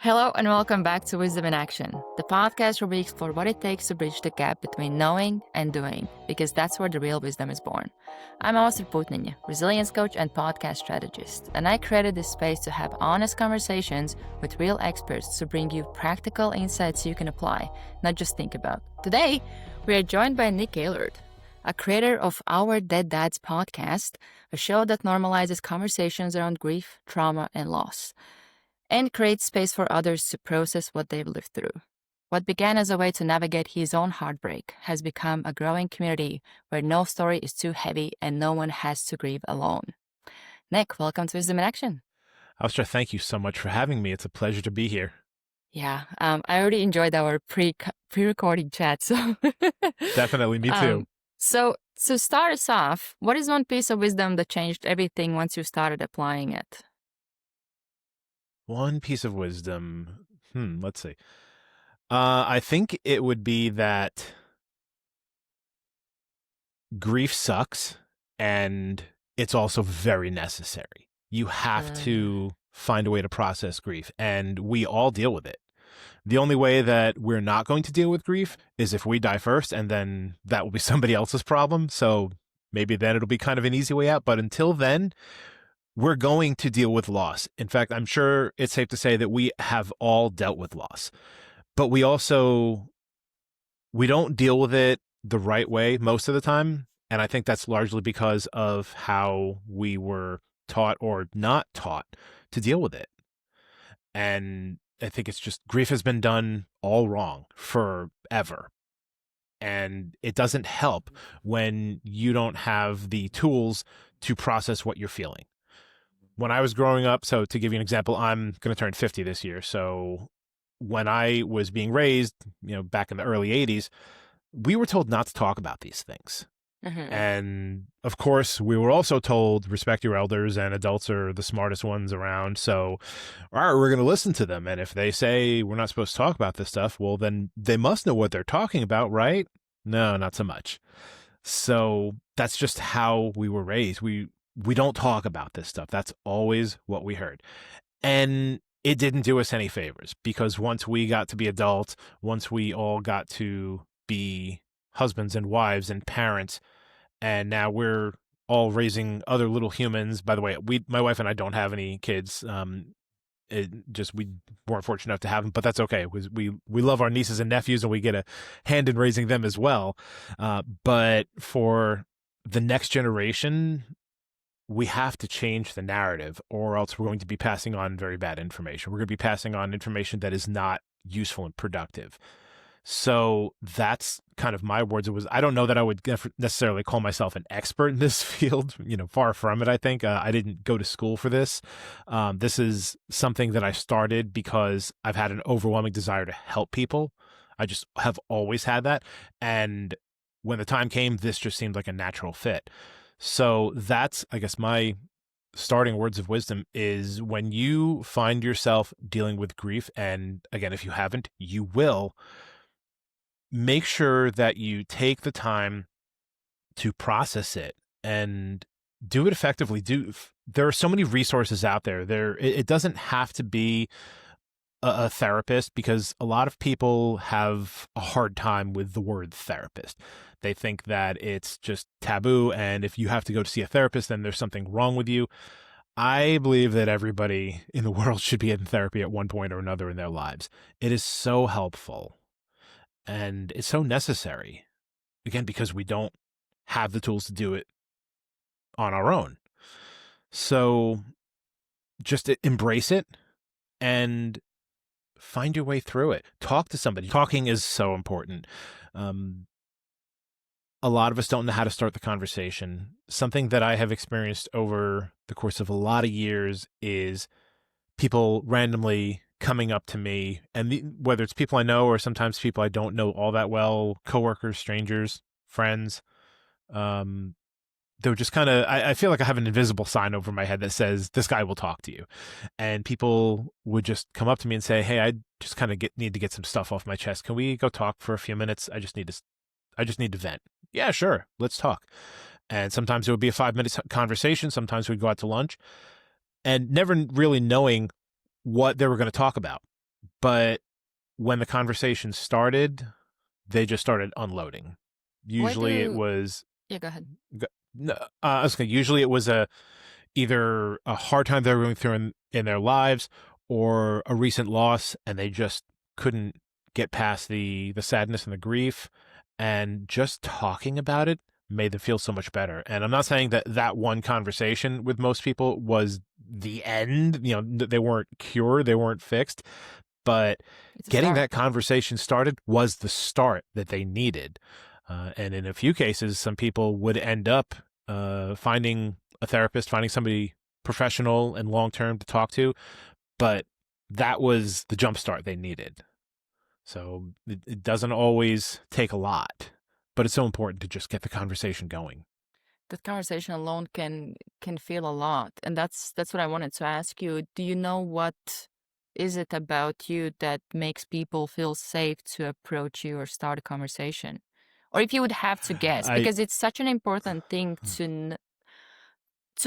Hello and welcome back to Wisdom in Action, the podcast where we explore what it takes to bridge the gap between knowing and doing, because that's where the real wisdom is born. I'm Oster Putninja, resilience coach and podcast strategist, and I created this space to have honest conversations with real experts to bring you practical insights you can apply, not just think about. Today, we are joined by Nick Gaylord, a creator of Our Dead Dads podcast, a show that normalizes conversations around grief, trauma, and loss, and creates space for others to process what they've lived through. What began as a way to navigate his own heartbreak has become a growing community where no story is too heavy and no one has to grieve alone. Nick, welcome to Wisdom in Action. Alistair, thank you so much for having me. It's a pleasure to be here. Yeah, I already enjoyed our pre-recording chat. So Definitely, me too. So to start us off, what is one piece of wisdom that changed everything once you started applying it? One piece of wisdom. Let's see. I think it would be that grief sucks and it's also very necessary. You have to find a way to process grief, and we all deal with it. The only way that we're not going to deal with grief is if we die first, and then that will be somebody else's problem. So maybe then it'll be kind of an easy way out. But until then, we're going to deal with loss. In fact, I'm sure it's safe to say that we have all dealt with loss, but we don't deal with it the right way most of the time. And I think that's largely because of how we were taught or not taught to deal with it. And I think it's just grief has been done all wrong forever. And it doesn't help when you don't have the tools to process what you're feeling. When I was growing up, so to give you an example, I'm going to turn 50 this year. So when I was being raised, back in the early 80s, we were told not to talk about these things. Mm-hmm. And of course, we were also told respect your elders and adults are the smartest ones around. So, all right, we're going to listen to them. And if they say we're not supposed to talk about this stuff, well, then they must know what they're talking about, right? No, not so much. So that's just how we were raised. We don't talk about this stuff. That's always what we heard. And it didn't do us any favors, because once we got to be adults, once we all got to be husbands and wives and parents, and now we're all raising other little humans. By the way, my wife and I don't have any kids. We weren't fortunate enough to have them, but that's okay. We love our nieces and nephews, and we get a hand in raising them as well. But for the next generation, we have to change the narrative, or else we're going to be passing on very bad information. We're going to be passing on information that is not useful and productive. So that's kind of my words. I don't know that I would necessarily call myself an expert in this field, far from it. I think I didn't go to school for this. This is something that I started because I've had an overwhelming desire to help people. I just have always had that. And when the time came, this just seemed like a natural fit. So that's, I guess, my starting words of wisdom is when you find yourself dealing with grief, and again, if you haven't, you will, make sure that you take the time to process it and do it effectively. There are so many resources out there. It doesn't have to be a therapist, because a lot of people have a hard time with the word therapist. They think that it's just taboo, and if you have to go to see a therapist, then there's something wrong with you. I believe that everybody in the world should be in therapy at one point or another in their lives. It is so helpful, and it's so necessary, again, because we don't have the tools to do it on our own. So just embrace it and find your way through it. Talk to somebody. Talking is so important. A lot of us don't know how to start the conversation. Something that I have experienced over the course of a lot of years is people randomly coming up to me, and whether it's people I know or sometimes people I don't know all that well, coworkers, strangers, friends, they're just kind of, I feel like I have an invisible sign over my head that says, this guy will talk to you. And people would just come up to me and say, hey, I just kind of need to get some stuff off my chest. Can we go talk for a few minutes? I just need to vent. Yeah, sure. Let's talk. And sometimes it would be a 5-minute conversation. Sometimes we'd go out to lunch, and never really knowing what they were going to talk about. But when the conversation started, they just started unloading. Why Usually it do was Yeah, go ahead. no, I was gonna, usually it was either a hard time they were going through in their lives, or a recent loss, and they just couldn't get past the sadness and the grief, and just talking about it made them feel so much better. And I'm not saying that that one conversation with most people was the end. They weren't cured, they weren't fixed, but It's a getting start. that conversation started was the start that they needed. And in a few cases, some people would end up finding a therapist, finding somebody professional and long term to talk to, but that was the jump start they needed. So it doesn't always take a lot, but it's so important to just get the conversation going. That conversation alone can feel a lot, and that's what I wanted to ask you. Do you know what is it about you that makes people feel safe to approach you or start a conversation? Or if you would have to guess, I because it's such an important thing to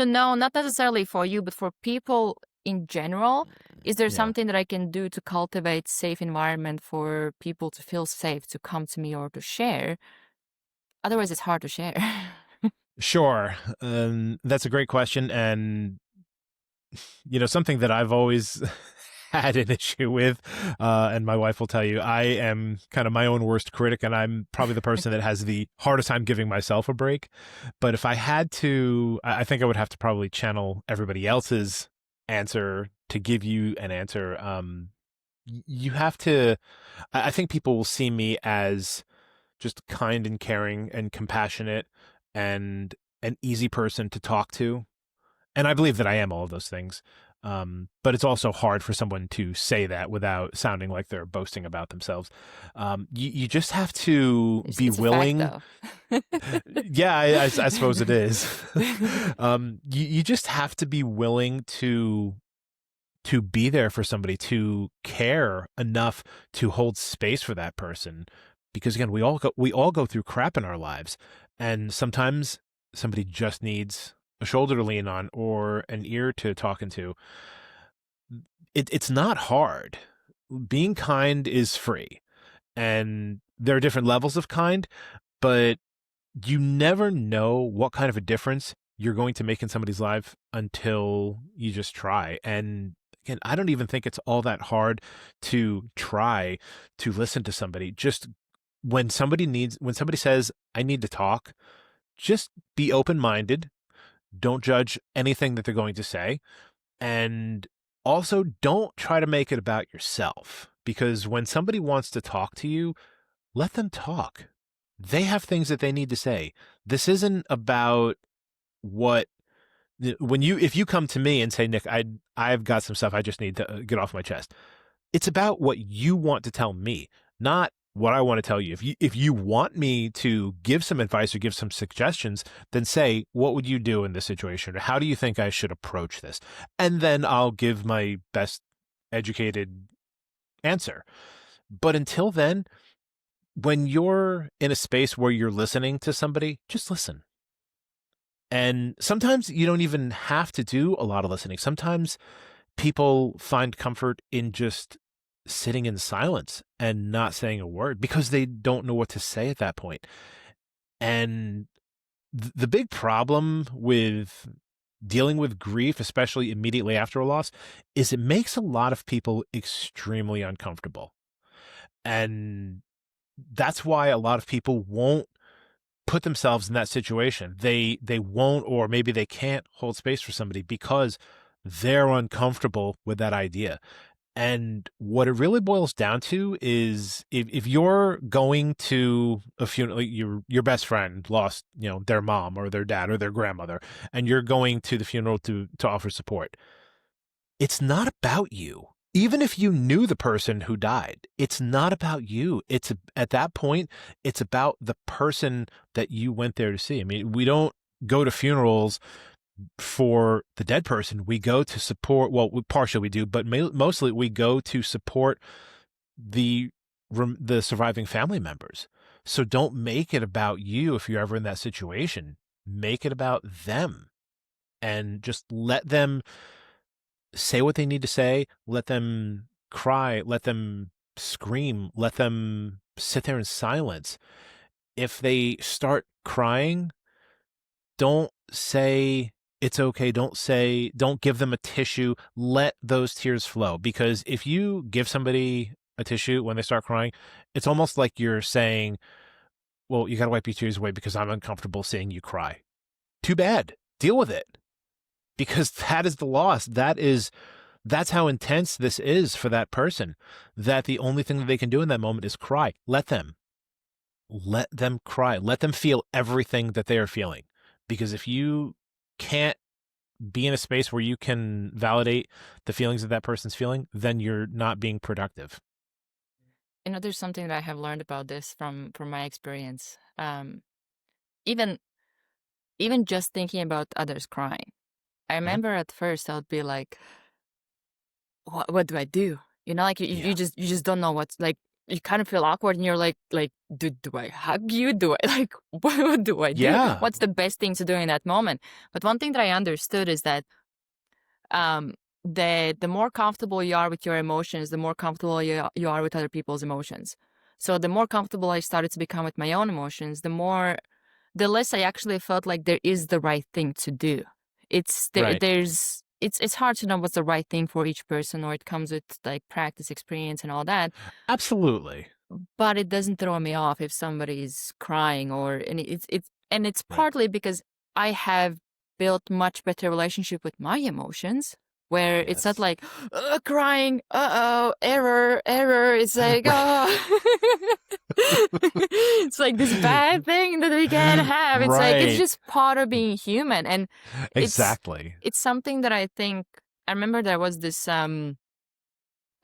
know, not necessarily for you, but for people in general. Is there Yeah. something that I can do to cultivate safe environment for people to feel safe to come to me or to share? Otherwise, it's hard to share. Sure. That's a great question. And, something that I've always had an issue with, and my wife will tell you, I am kind of my own worst critic, and I'm probably the person that has the hardest time giving myself a break. But if I had to, I think I would have to probably channel everybody else's answer to give you an answer. You have to, I think people will see me as just kind and caring and compassionate and an easy person to talk to. And I believe that I am all of those things. But it's also hard for someone to say that without sounding like they're boasting about themselves. You just have to be It's a fact, willing. though. Yeah, I suppose it is. You just have to be willing to be there for somebody, to care enough to hold space for that person. Because again, we all go through crap in our lives, and sometimes somebody just needs a shoulder to lean on or an ear to talk into. It's not hard. Being kind is free, and there are different levels of kind, but you never know what kind of a difference you're going to make in somebody's life until you just try. And again, I don't even think it's all that hard to try to listen to somebody. Just when somebody says, I need to talk, just be open minded. Don't judge anything that they're going to say. And also, don't try to make it about yourself, because when somebody wants to talk to you, let them talk. They have things that they need to say. This isn't about what if you come to me and say, Nick, I've got some stuff I just need to get off my chest. It's about what you want to tell me, not what I want to tell you. If you want me to give some advice or give some suggestions, then say, what would you do in this situation? Or how do you think I should approach this? And then I'll give my best educated answer. But until then, when you're in a space where you're listening to somebody, just listen. And sometimes you don't even have to do a lot of listening. Sometimes people find comfort in just sitting in silence and not saying a word because they don't know what to say at that point. And the big problem with dealing with grief, especially immediately after a loss, is it makes a lot of people extremely uncomfortable. And that's why a lot of people won't put themselves in that situation. They won't, or maybe they can't hold space for somebody because they're uncomfortable with that idea. And what it really boils down to is if you're going to a funeral, like your best friend lost, their mom or their dad or their grandmother, and you're going to the funeral to offer support. It's not about you. Even if you knew the person who died, it's not about you. At that point, it's about the person that you went there to see. I mean, we don't go to funerals for the dead person. We go to support, well, partially we do, but mostly we go to support the surviving family members. So don't make it about you if you're ever in that situation. Make it about them, and just let them say what they need to say. Let them cry, let them scream, let them sit there in silence. If they start crying, don't say it's okay. Don't give them a tissue. Let those tears flow. Because if you give somebody a tissue when they start crying, it's almost like you're saying, well, you got to wipe your tears away because I'm uncomfortable seeing you cry. Too bad. Deal with it. Because that is the loss. That's how intense this is for that person, that the only thing that they can do in that moment is cry. Let them cry. Let them feel everything that they are feeling. Because if you can't be in a space where you can validate the feelings that person's feeling, then you're not being productive. There's something that I have learned about this from my experience. Even even just thinking about others crying. I Mhm. remember at first I would be like, what do I do? Like Yeah. you just don't know what's like. You kind of feel awkward, and you're like, do I hug you? Do I like what do I do? Yeah. What's the best thing to do in that moment? But one thing that I understood is that um the more comfortable you are with your emotions, the more comfortable you are with other people's emotions. So the more comfortable I started to become with my own emotions, the less I actually felt like there is the right thing to do. Right. It's hard to know what's the right thing for each person, or it comes with like practice, experience, and all that. Absolutely. But it doesn't throw me off if somebody's crying, and it's Right. partly because I have built much better relationship with my emotions, where it's not Yes. like crying, uh-oh, error. It's like, Right. oh, it's like this bad thing that we can't have. It's like it's Right. just part of being human, and it's Exactly. it's something that I think I remember there was this a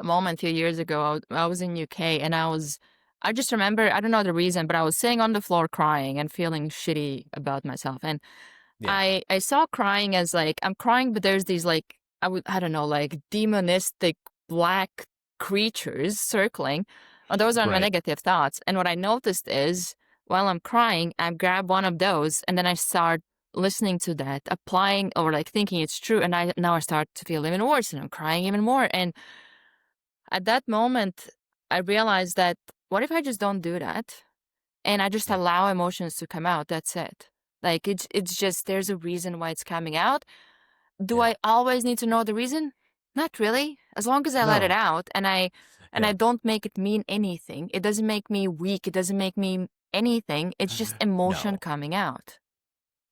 moment a few years ago. I was in UK, and I just remember, I don't know the reason, but I was sitting on the floor crying and feeling shitty about myself. And Yeah. I saw crying as like, I'm crying, but there's these like, I don't know, like demonistic black creatures circling. And those are my Right. negative thoughts. And what I noticed is while I'm crying, I grab one of those and then I start listening to that, applying or like thinking it's true. And now I start to feel even worse and I'm crying even more. And at that moment, I realized that what if I just don't do that and I just Yeah. allow emotions to come out? That's it. Like it's just there's a reason why it's coming out. Do Yeah. I always need to know the reason? Not really. As long as I let it No. out and I Yeah. don't make it mean anything. It doesn't make me weak. It doesn't make me anything. It's just emotion No. coming out.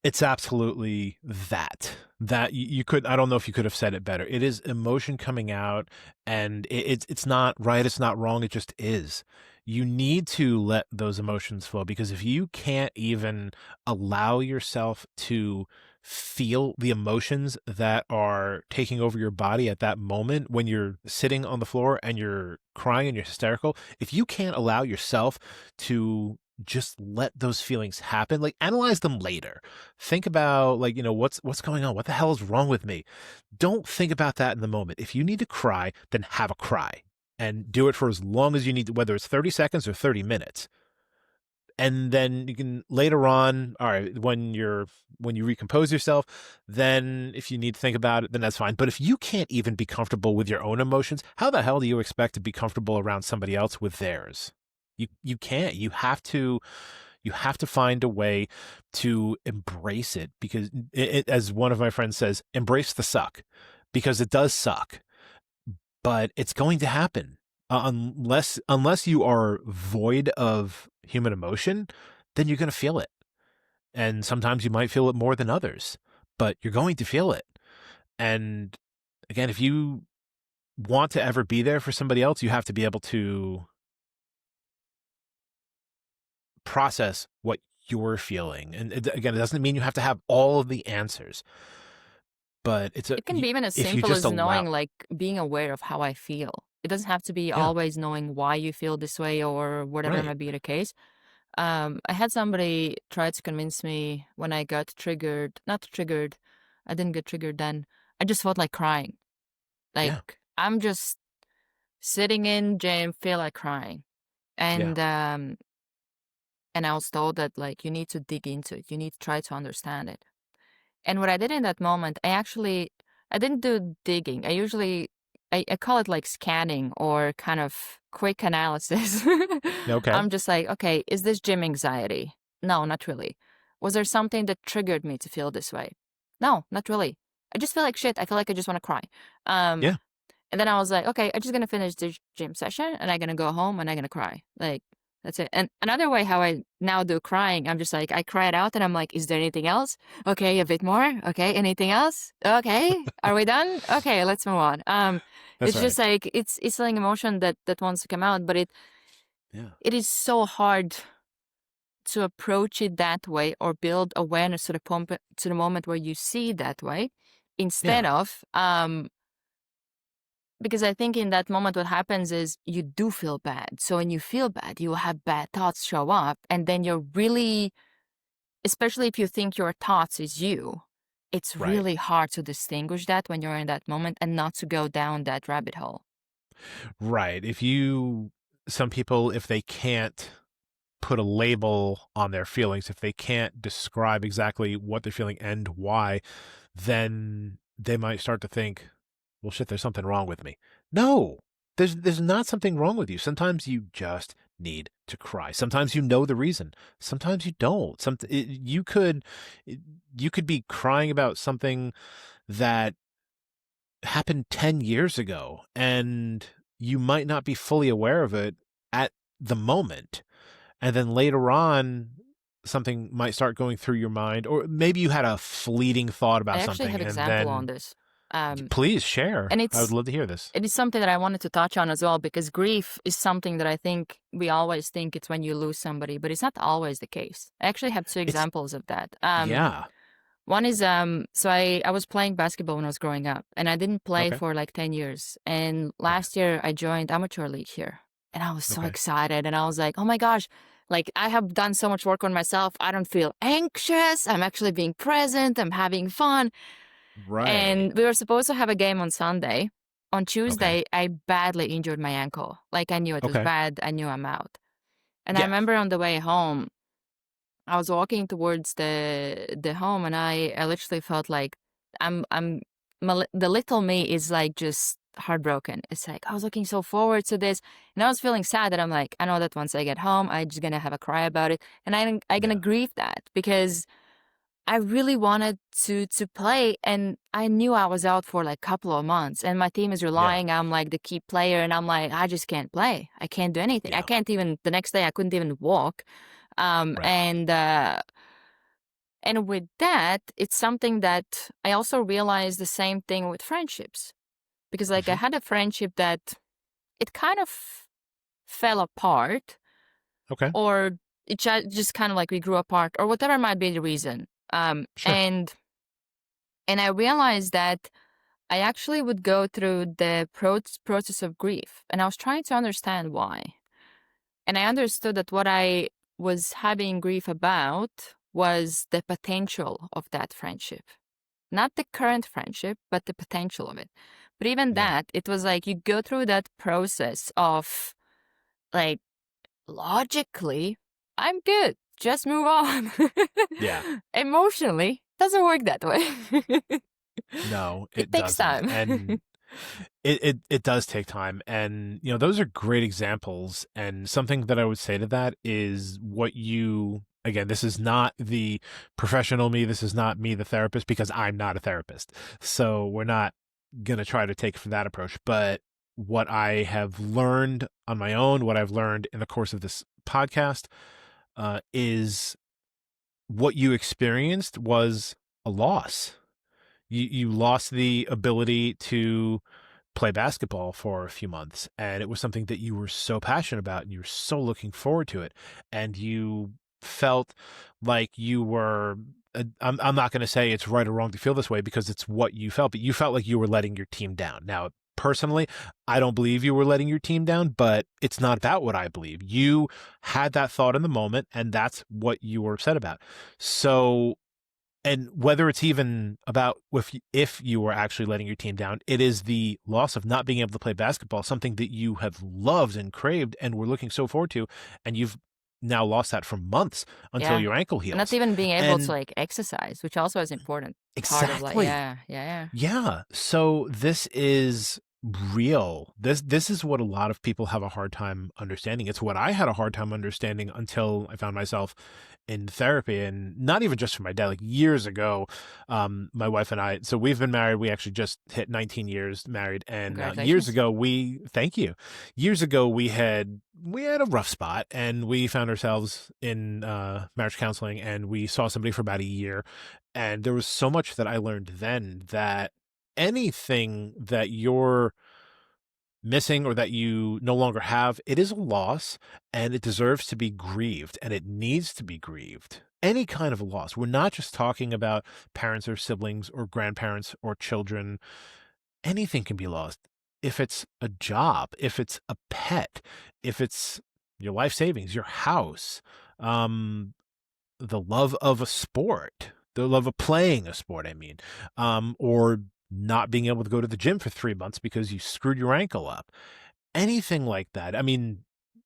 It's absolutely that. That you could, I don't know if you could have said it better. It is emotion coming out, and it's not right, it's not wrong, it just is. You need to let those emotions flow, because if you can't even allow yourself to feel the emotions that are taking over your body at that moment when you're sitting on the floor and you're crying and you're hysterical, if you can't allow yourself to just let those feelings happen, like analyze them later. Think about, like, what's going on? What the hell is wrong with me? Don't think about that in the moment. If you need to cry, then have a cry and do it for as long as you need to, whether it's 30 seconds or 30 minutes. And then you can later on, all right, when you recompose yourself, then if you need to think about it, then that's fine. But if you can't even be comfortable with your own emotions, how the hell do you expect to be comfortable around somebody else with theirs? You can't. You have to find a way to embrace it, because as one of my friends says, embrace the suck, because it does suck, but it's going to happen. Unless you are void of human emotion, then you're going to feel it. And sometimes you might feel it more than others, but you're going to feel it. And again, if you want to ever be there for somebody else, you have to be able to process what you're feeling. And again, it doesn't mean you have to have all of the answers, but It can be even as if you simple just as allow. knowing, like being aware of how I feel. It doesn't have to be Yeah. always knowing why you feel this way or whatever Right. might be the case. I had somebody try to convince me when I got triggered, not triggered, I didn't get triggered then. I just felt like crying. Yeah. Like I'm just sitting in gym, feel like crying. Yeah. And and I was told that like you need to dig into it. You need to try to understand it. And what I did in that moment, I didn't do digging. I usually I call it like scanning or kind of quick analysis. Okay. I'm just like, okay, is this gym anxiety? No, not really. Was there something that triggered me to feel this way? No, not really. I just feel like shit. I feel like I just want to cry. Um, Yeah. and then I was like, okay, I'm just gonna finish the gym session and I'm gonna go home and I'm gonna cry. Like, that's it. And another way how I now do crying, I'm just like, I cry it out and I'm like, is there anything else? Okay, a bit more. Okay, anything else? Okay, are we done? Okay, let's move on. That's It's right. just like it's like emotion that wants to come out, but Yeah. it is so hard to approach it that way or build awareness to the moment where you see it that way, instead Yeah. of because I think in that moment, what happens is you do feel bad. So when you feel bad, you will have bad thoughts show up. And then you're really, especially if you think your thoughts is you, it's Right. really hard to distinguish that when you're in that moment and not to go down that rabbit hole. Right. Some people, if they can't put a label on their feelings, if they can't describe exactly what they're feeling and why, then they might start to think, well, shit, there's something wrong with me. No, there's not something wrong with you. Sometimes you just need to cry. Sometimes you know the reason. Sometimes you don't. You could be crying about something that happened 10 years ago, and you might not be fully aware of it at the moment. And then later on, something might start going through your mind, or maybe you had a fleeting thought I about actually something, have and example on then this. Um, please share. and I would love to hear this. it is something that I wanted to touch on as well, because grief is something that I think we always think it's when you lose somebody, but it's not always the case. I actually have two It's, examples of that. yeah. One is so I was playing basketball when I was growing up, and I didn't play Okay. for like 10 years. And Okay. last year I joined amateur league here, and I was so Okay. excited, and I was like, "Oh my gosh, like I have done so much work on myself. I don't feel anxious. I'm actually being present. I'm having fun." Right. And we were supposed to have a game on Sunday. On Okay. Tuesday, I badly injured my ankle. Like I knew it was Okay. bad. I knew I'm out. And I Yeah. remember on the way home, I was walking towards the home, and I literally felt like I'm the little me is like just heartbroken. It's like I was looking so forward to this, and I was feeling sad that I'm like, I know that once I get home, I'm just gonna have a cry about it, and I'm gonna Yeah. grieve that because I really wanted to play, and I knew I was out for like a couple of months, and my team is Yeah. relying. I'm like the key player, and I'm like, I just can't play. I can't do anything. I Yeah. can't even the next day. I couldn't even walk. Um, Right. and uh, and with that, it's something that I also realized the same thing with friendships. Because like I Hmm. had a friendship that it kind of fell apart, Okay. or it just kind of like we grew apart, or whatever might be the reason. Um, Sure. and and I realized that I actually would go through the process of grief, and I was trying to understand why. And I understood that what I was having grief about was the potential of that friendship. Not the current friendship, but the potential of it. But even Yeah. that, it was like you go through that process of like logically, I'm good, just move on. Yeah. Emotionally, doesn't work that way. No, It it takes doesn't. time. And it does take time. And, those are great examples. And something that I would say to that is again, this is not the professional me. This is not me, the therapist, because I'm not a therapist. So we're not going to try to take for that approach. But what I have learned on my own, what I've learned in the course of this podcast, is what you experienced was a loss. You lost the ability to play basketball for a few months, and it was something that you were so passionate about and you were so looking forward to it, and you felt like you were I'm not going to say it's right or wrong to feel this way because it's what you felt, but you felt like you were letting your team down. Now, personally, I don't believe you were letting your team down, but it's not about what I believe. You had that thought in the moment, and that's what you were upset about. So, and whether it's even about if you were actually letting your team down, it is the loss of not being able to play basketball, something that you have loved and craved and were looking so forward to, and you've now lost that for months until Yeah. your ankle Not heals. even being able to And like exercise, which also is important part of like, exactly. yeah. Yeah. So this is real. This is what a lot of people have a hard time understanding. It's what I had a hard time understanding until I found myself in therapy, and not even just for my dad. Like years ago, my wife and I, so we've been married. We actually just hit 19 years married, and years Congratulations. ago, thank you. Years ago, we had a rough spot, and we found ourselves in marriage counseling, and we saw somebody for about a year, and there was so much that I learned then that anything that you're missing or that you no longer have, it is a loss and it deserves to be grieved and it needs to be grieved. Any kind of loss. We're not just talking about parents or siblings or grandparents or children. Anything can be lost. If it's a job, if it's a pet, if it's your life savings, your house, um, the love of a sport, the love of playing a sport, I mean, or not being able to go to the gym for 3 months because you screwed your ankle up. Anything like that. I mean,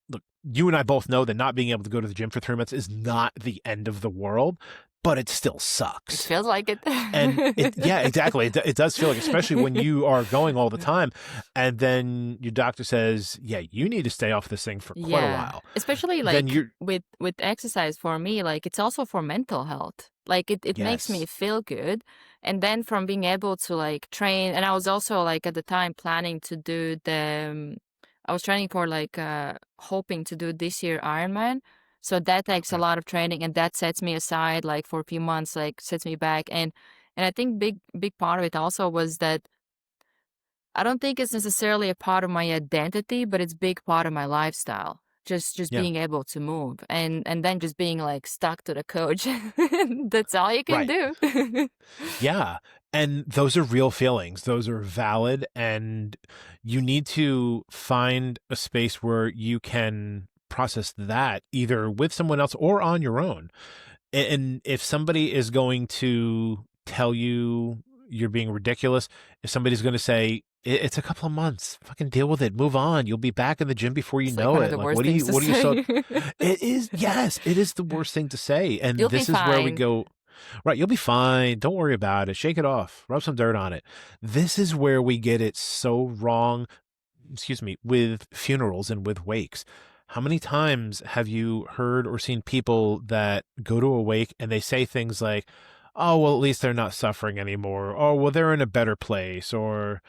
look, you and I both know that not being able to go to the gym for 3 months is not the end of the world, but it still It sucks. feels like it. And yeah, exactly. It does feel like, especially when you are going all the time, and then your doctor says, yeah, you need to stay off this thing for quite a Yeah, while. especially Then like you're, with exercise for me, like it's also for mental health. Like it makes me yes, feel good. And then from being able to like train, and I was also like at the time planning to do I was training for like hoping to do this year Ironman. So that takes a okay. lot of training and that sets me aside like for a few months, like sets me back. And I think big part of it also was that I don't think it's necessarily a part of my identity, but it's big part of my lifestyle. Just Yeah, being able to move and then just being like stuck to the couch. That's all you can right. do. Yeah. And those are real feelings. Those are valid. And you need to find a space where you can process that either with someone else or on your own. And if somebody is going to tell you you're being ridiculous, if somebody's going to say, It's a couple of months, fucking deal with it, move on. You'll be back in the gym before you It's like know one of it. the Like, worst things to what are you so, say. it is, yes, it is the worst thing to say. And You'll be this is where we fine. go. Right, you'll be fine. Don't worry about it. Shake it off. Rub some dirt on it. This is where we get it so wrong, excuse me, with funerals and with wakes. How many times have you heard or seen people that go to a wake and they say things like, "Oh, well, at least they're not suffering anymore," "Oh, well, they're in a better place," or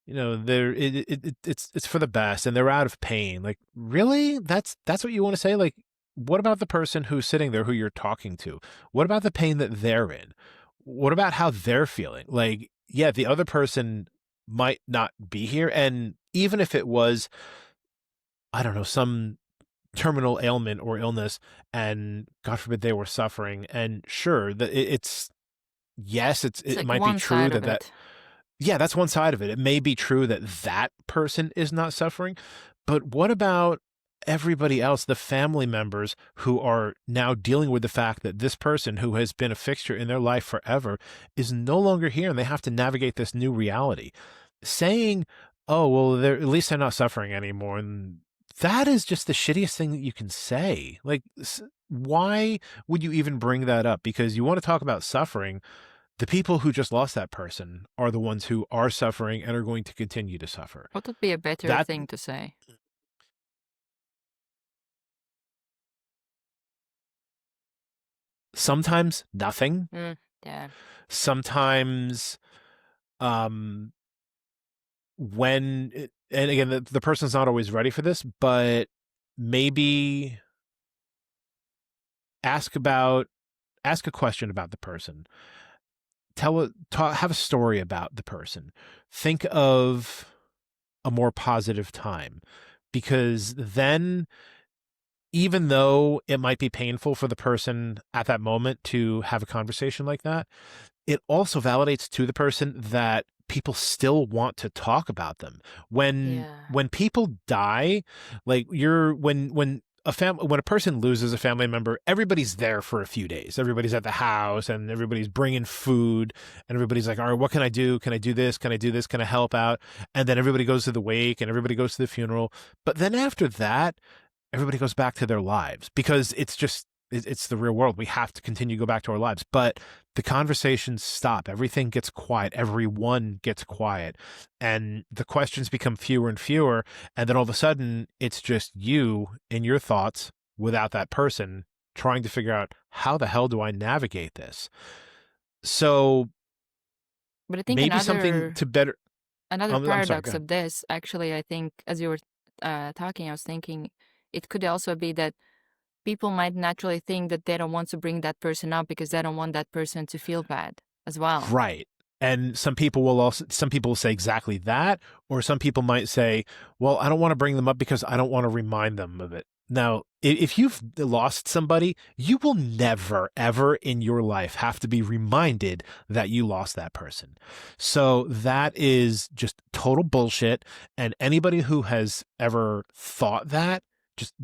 they're it's for the best and they're out of pain. Like, really? That's what you want to say? Like, what about the person who's sitting there who you're talking to? What about the pain that they're in? What about how they're feeling? Like, yeah, the other person might not be here, and even if it was, I don't know, some terminal ailment or illness, and God forbid they were suffering, and sure, that it's yes, It's it like might be one true side of that it. yeah, that's one side of it. It may be true that that person is not suffering, but what about everybody else, the family members who are now dealing with the fact that this person who has been a fixture in their life forever is no longer here and they have to navigate this new reality? Saying, "Oh, well, at least they're not suffering anymore," and that is just the shittiest thing that you can say. Like, why would you even bring that up? Because you want to talk about suffering. The people who just lost that person are the ones who are suffering and are going to continue to suffer. What would be a better That thing to say? sometimes nothing, Yeah. sometimes um and again the person's not always ready for this, but maybe ask about ask a question about the person. Have a story about the person. Think of a more positive time, because then even though it might be painful for the person at that moment to have a conversation like that, it also validates to the person that people still want to talk about them. Yeah. When people die, like when a person loses a family member, everybody's there for a few days. Everybody's at the house and everybody's bringing food and everybody's like, "All right, what can I do? Can I do this? Can I do this? Can I help out?" And then everybody goes to the wake and everybody goes to the funeral. But then after that, everybody goes back to their lives because it's just it's the real world. We have to continue to go back to our lives. But the conversations stop. Everything gets quiet. Everyone gets quiet. And the questions become fewer and fewer. And then all of a sudden, it's just you in your thoughts without that person trying to figure out, how the hell do I navigate this? So But I think maybe something another to better. another I'm sorry, go paradox ahead. of this, actually, I think as you were talking, I was thinking it could also be that people might naturally think that they don't want to bring that person up because they don't want that person to feel bad as well. Right. And some people will say exactly that, or some people might say, well, I don't want to bring them up because I don't want to remind them of it. Now, if you've lost somebody, you will never, ever in your life have to be reminded that you lost that person. So that is just total bullshit. And anybody who has ever thought that,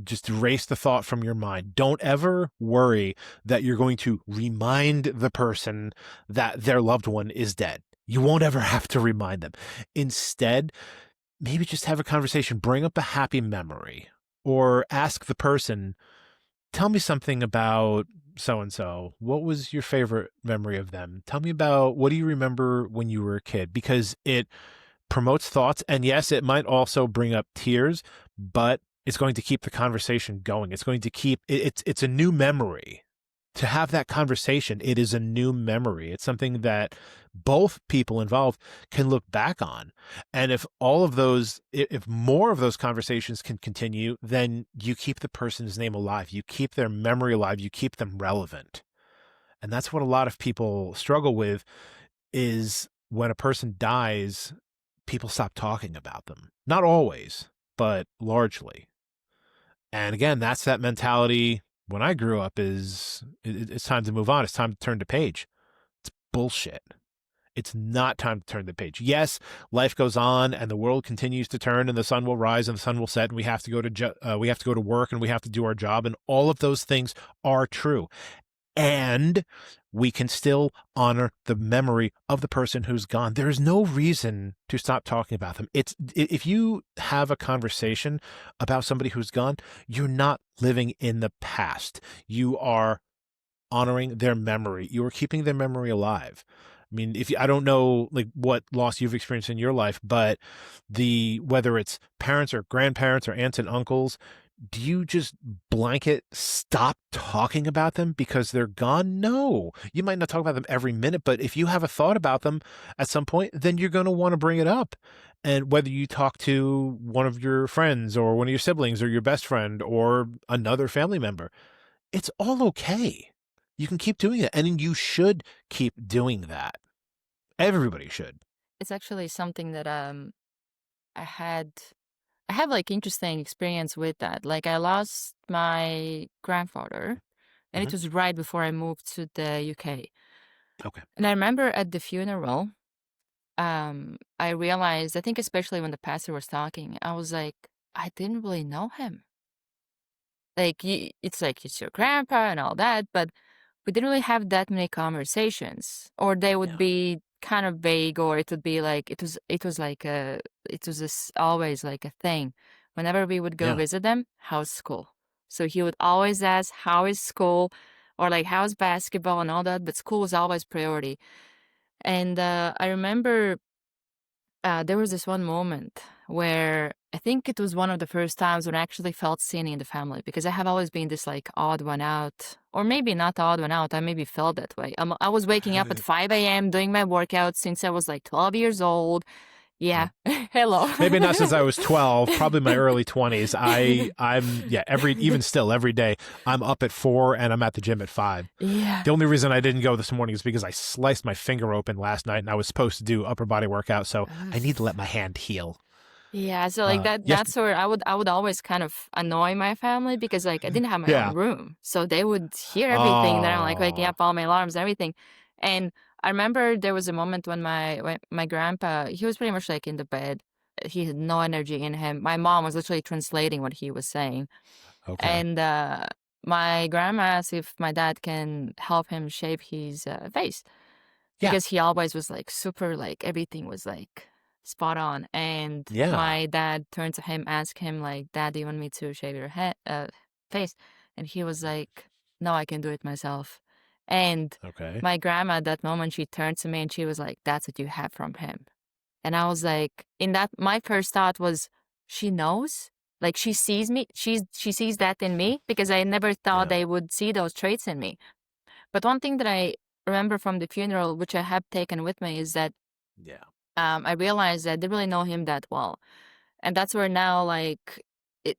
just erase the thought from your mind. Don't ever worry that you're going to remind the person that their loved one is dead. You won't ever have to remind them. Instead, maybe just have a conversation, bring up a happy memory, or ask the person, tell me something about so and so. What was your favorite memory of them? Tell me about, what do you remember when you were a kid? Because it promotes thoughts. And yes, it might also bring up tears, but it's going to keep the conversation going. It's going to keep it's a new memory. To have that conversation, it is a new memory. It's something that both people involved can look back on. And if more of those conversations can continue, then you keep the person's name alive. You keep their memory alive. You keep them relevant. And that's what a lot of people struggle with, is when a person dies, people stop talking about them. Not always, but largely. And again, that's that mentality when I grew up, is it's time to move on. It's time to turn the page. It's bullshit. It's not time to turn the page. Yes, life goes on and the world continues to turn and the sun will rise and the sun will set and we have to go to work and we have to do our job, and all of those things are true. And we can still honor the memory of the person who's gone. There's no reason to stop talking about them. If you have a conversation about somebody who's gone, you're not living in the past. You are honoring their memory. You are keeping their memory alive. I mean, I don't know like what loss you've experienced in your life, but whether it's parents or grandparents or aunts and uncles, do you just blanket stop talking about them because they're gone? No, you might not talk about them every minute, but if you have a thought about them at some point, then you're going to want to bring it up. And whether you talk to one of your friends or one of your siblings or your best friend or another family member, it's all okay. You can keep doing it, and you should keep doing that. Everybody should. It's actually something that I had I have like interesting experience with that. Like I lost my grandfather and Hmm. it was right before I moved to the UK. Okay. And I remember at the funeral, I realized, I think especially when the pastor was talking, I was like, I didn't really know him. Like it's like it's your grandpa and all that, but we didn't really have that many conversations, or they would Yeah. be kind of vague, or it would be like it was this, always like a thing. Whenever we would go Yeah. visit them, how's school? So he would always ask, how is school? Or like, how's basketball and all that, but school was always priority. And I remember there was this one moment where I think it was one of the first times when I actually felt seen in the family, because I have always been this like odd one out, or maybe not odd one out. I maybe felt that way. I was waking up at 5 a.m. doing my workout since I was like 12 years old. Yeah. Hello. Maybe not since I was 12, probably my early 20s. I'm yeah, even still every day I'm up at 4 and I'm at the gym at 5. Yeah. The only reason I didn't go this morning is because I sliced my finger open last night and I was supposed to do upper body workout, so I need to let my hand heal. Yeah, so like Yes. that's where I would always kind of annoy my family, because like I didn't have my own Yeah. room. So they would hear everything that I'm like waking Oh. up, all my alarms and everything. And I remember there was a moment when my grandpa, he was pretty much like in the bed. He had no energy in him. My mom was literally translating what he was saying. Okay. And my grandma asked if my dad can help him shape his face, Yeah. because he always was like super, like everything was like spot on. And Yeah. my dad turned to him, asked him like, Dad, do you want me to shave your head face? And he was like, no, I can do it myself. And Okay. my grandma at that moment, she turned to me and she was like, that's what you have from him. And I was like, in that, my first thought was, she knows? Like she sees me, she sees that in me, because I never thought Yeah. they would see those traits in me. But one thing that I remember from the funeral, which I have taken with me, is that Yeah. I realized that I didn't really know him that well. And that's where now, like,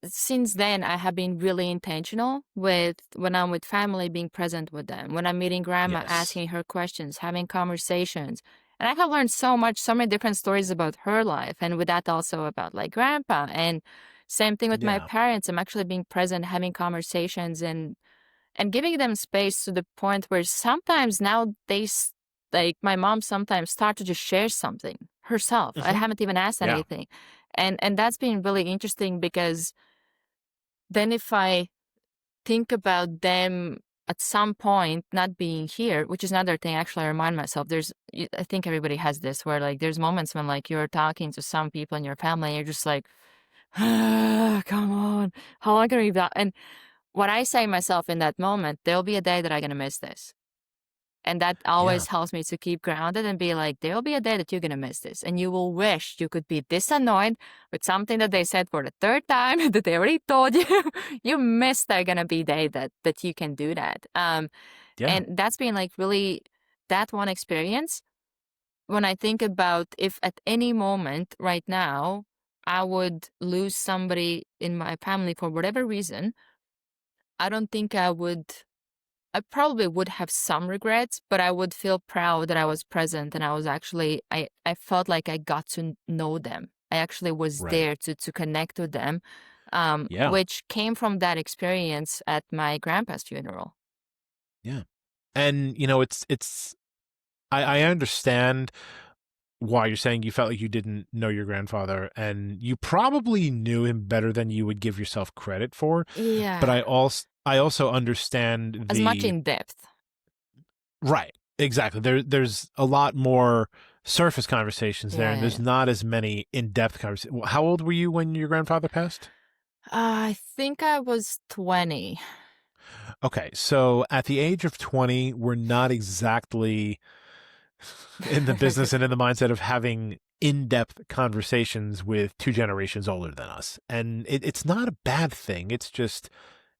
since then, I have been really intentional with when I'm with family, being present with them. When I'm meeting grandma, Yes. asking her questions, having conversations. And I have learned so much, so many different stories about her life. And with that, also about like grandpa. And same thing with my Yeah. parents. I'm actually being present, having conversations, and giving them space to the point where sometimes now like my mom sometimes start to just share something herself. I Hmm. haven't even asked Yeah. anything. And that's been really interesting, because then if I think about them at some point not being here, which is another thing, actually, I remind myself, I think everybody has this, where like there's moments when like you're talking to some people in your family and you're just like, ah, come on, how long can we be? And what I say myself in that moment, there'll be a day that I'm gonna miss this. And that Yeah. always helps me to keep grounded and be like, there'll be a day that you're gonna miss this. And you will wish you could be this annoyed with something that they said for the third time that they already told you. You miss there gonna be a day that you can do that. Yeah. And that's been like really that one experience. When I think about if at any moment right now I would lose somebody in my family for whatever reason, I don't think I probably would have some regrets, but I would feel proud that I was present and I was actually, I felt like I got to know them. I actually was Right. there to connect with them, Yeah. which came from that experience at my grandpa's funeral. Yeah. And it's I understand why you're saying you felt like you didn't know your grandfather, and you probably knew him better than you would give yourself credit for. But Yeah, I also understand as much the in depth. right. Exactly. There's a lot more surface conversations there, and there's Yeah. not as many in-depth conversations. How old were you when your grandfather passed? I think I was 20. Okay, so at the age of 20, we're not exactly in the business and in the mindset of having in-depth conversations with two generations older than us. And it's not a bad thing. It's just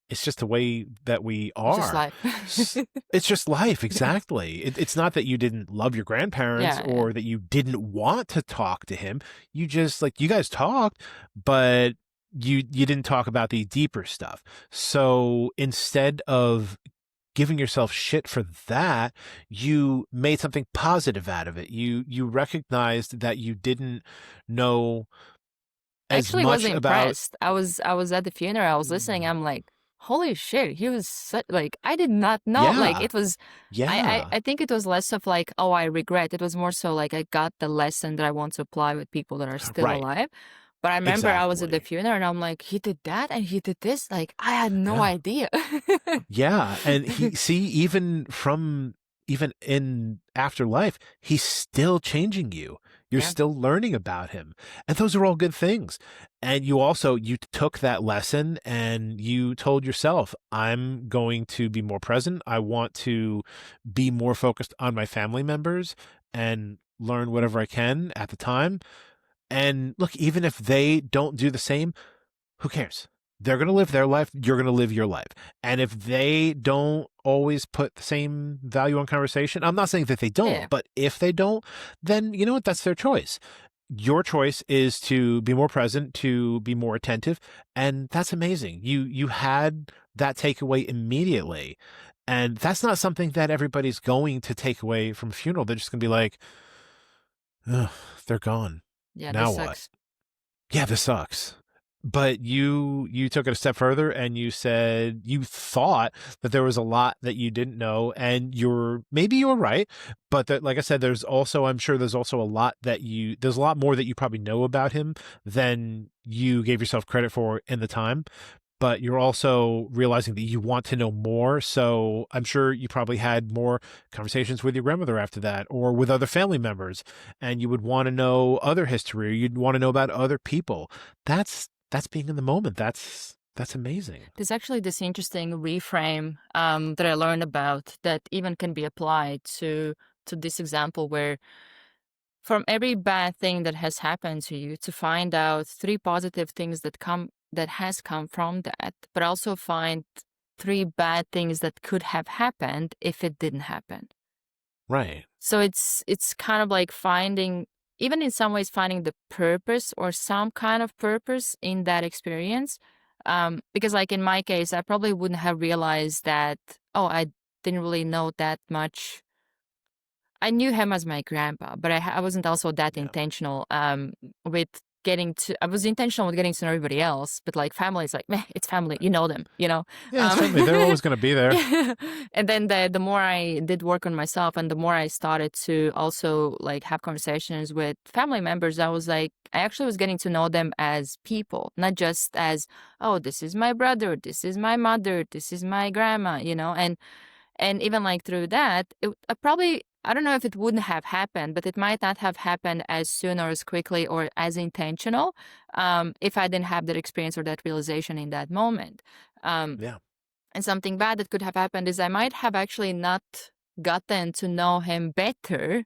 the way that we It's just are. life. It's just life, Yeah. exactly. It's not that you didn't love your grandparents Yeah, yeah. or that you didn't want to talk to him. You just like you guys talked, but you didn't talk about the deeper stuff. So instead of giving yourself shit for that, you made something positive out of it. You recognized that you didn't know I as actually was much about. impressed. I was at the funeral. I was listening. I'm like, holy shit, he was such, like, I did not know. Like Yeah. it was, Yeah. I think it was less of like, oh, I regret. It was more so like I got the lesson that I want to apply with people that are still Right. alive. But I remember I was at the Exactly. funeral and I'm like, he did that and he did this. Like I had no Yeah. idea. Yeah. And he see even in afterlife, he's still changing you. You're Yeah. still learning about him. And those are all good things. And you took that lesson and you told yourself, I'm going to be more present. I want to be more focused on my family members and learn whatever I can at the time. And look, even if they don't do the same, who cares? They're going to live their life. You're going to live your life. And if they don't always put the same value on conversation, I'm not saying that they Yeah. don't, but if they don't, then you know what? That's their choice. Your choice is to be more present, to be more attentive. And that's amazing. You had that takeaway immediately. And that's not something that everybody's going to take away from a funeral. They're just going to be like, ugh, they're gone. Yeah, Now this what? sucks. Yeah, this sucks. But you took it a step further and you said you thought that there was a lot that you didn't know, and maybe you were right, but that, like I said, I'm sure there's also a lot there's a lot more that you probably know about him than you gave yourself credit for in the time. But you're also realizing that you want to know more. So I'm sure you probably had more conversations with your grandmother after that or with other family members, and you would want to know other history, or you'd want to know about other people. That's being in the moment. That's amazing. There's actually this interesting reframe that I learned about that even can be applied to this example where from every bad thing that has happened to you to find out three positive things that has come from that, but also find three bad things that could have happened if it didn't happen. Right. So it's kind of like finding, even in some ways, finding the purpose or some kind of purpose in that experience. Because like in my case, I probably wouldn't have realized that, oh, I didn't really know that much. I knew him as my grandpa, but I wasn't also that Yeah. intentional with getting to. I was intentional with getting to know everybody else, but like family is like, meh, it's family. You know them, you know. Yeah, it's family. They're always going to be there. Yeah. And then the more I did work on myself, and the more I started to also like have conversations with family members, I was like, I actually was getting to know them as people, not just as, oh, this is my brother, this is my mother, this is my grandma, you know, and even like through that, I probably, I don't know if it wouldn't have happened, but it might not have happened as soon or as quickly or as intentional if I didn't have that experience or that realization in that moment. Yeah. And something bad that could have happened is I might have actually not gotten to know him better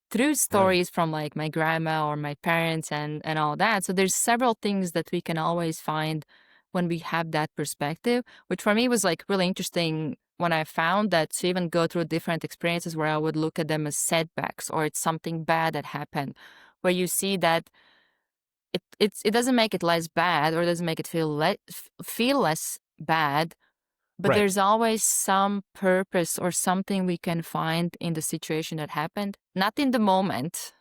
through Right. stories from like my grandma or my parents and all that. So there's several things that we can always find when we have that perspective, which for me was like really interesting when I found that to even go through different experiences where I would look at them as setbacks or it's something bad that happened, where you see that it doesn't make it less bad or doesn't make it feel less bad, but Right. there's always some purpose or something we can find in the situation that happened, not in the moment.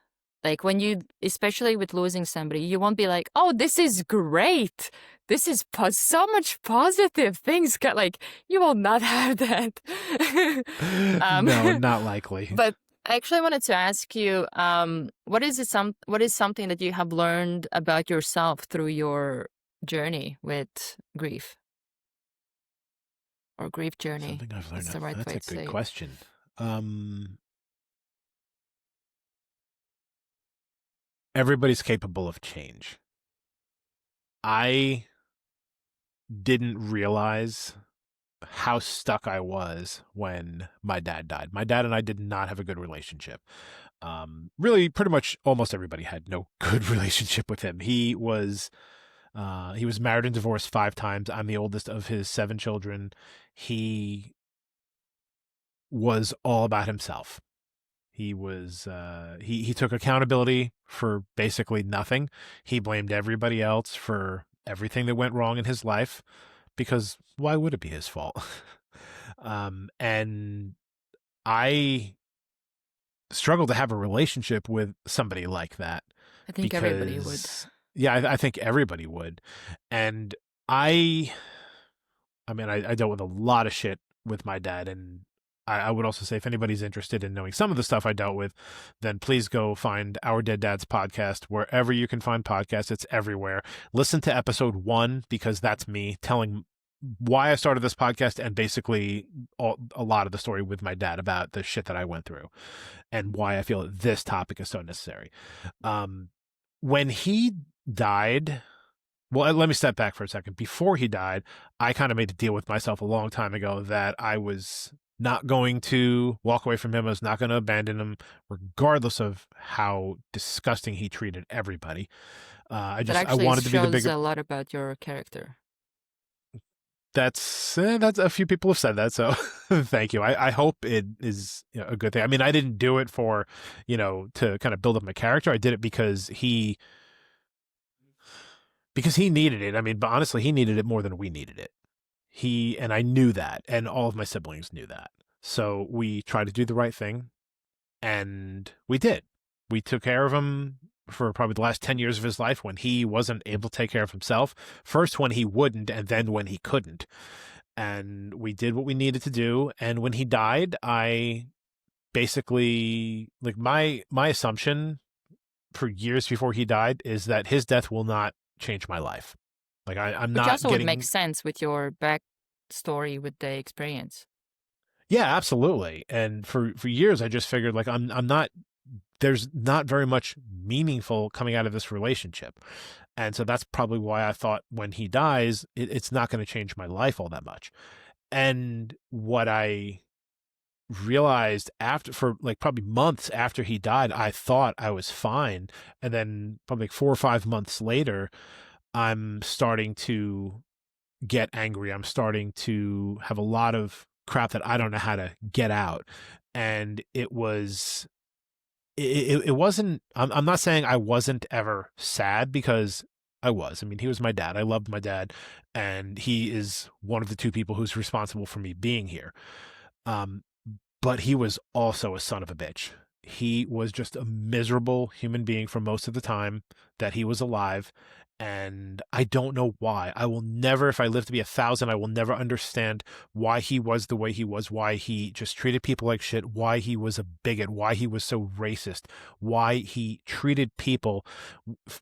Like when you, especially with losing somebody, you won't be like, oh, this is great. This is so much positive things. Like, you will not have that. No, um, not likely. but I actually wanted to ask you, what is something that you have learned about yourself through your journey with grief? Or grief journey. Something I've learned. That's the right That's way a to good say it. question. Um, Everybody's capable of change. I didn't realize how stuck I was when my dad died. My dad and I did not have a good relationship. Really, pretty much almost everybody had no good relationship with him. He was married and divorced 5 times. I'm the oldest of his 7 children. He was all about himself. He took accountability for basically nothing. He blamed everybody else for everything that went wrong in his life because why would it be his fault? And I struggle to have a relationship with somebody like that I think everybody would. because, yeah, I think everybody would. And I, I mean, I dealt with a lot of shit with my dad, and I would also say if anybody's interested in knowing some of the stuff I dealt with, then please go find Our Dead Dads podcast wherever you can find podcasts. It's everywhere. Listen to episode 1 because that's me telling why I started this podcast and basically a lot of the story with my dad about the shit that I went through and why I feel that this topic is so necessary. When he died, well, let me step back for a second. Before he died, I kind of made a deal with myself a long time ago that I was not going to walk away from him. I was not going to abandon him, regardless of how disgusting he treated everybody. I That I actually wanted to be the shows bigger. a lot about your character. That's a few people have said that, so thank you. I hope it is, a good thing. I mean, I didn't do it for, to kind of build up my character. I did it because he needed it. I mean, but honestly, he needed it more than we needed it. And I knew that, and all of my siblings knew that. So we tried to do the right thing, and we did. We took care of him for probably the last 10 years of his life when he wasn't able to take care of himself. First when he wouldn't, and then when he couldn't. And we did what we needed to do. And when he died, I basically, like, my assumption for years before he died is that his death will not change my life. Like, I'm Which not also would make getting. sense with your backstory with the experience. Yeah, absolutely. And for years, I just figured, like, I'm not. There's not very much meaningful coming out of this relationship. And so that's probably why I thought when he dies, it's not going to change my life all that much. And what I realized after, for like probably months after he died, I thought I was fine. And then probably like 4 or 5 months later, I'm starting to get angry. I'm starting to have a lot of crap that I don't know how to get out. And it wasn't, I'm not saying I wasn't ever sad, because I was. I mean, he was my dad. I loved my dad, and he is one of the two people who's responsible for me being here. Um, but he was also a son of a bitch. He was just a miserable human being for most of the time that he was alive. And I don't know why. I will never, if I live to be 1,000, I will never understand why he was the way he was, why he just treated people like shit, why he was a bigot, why he was so racist, why he treated people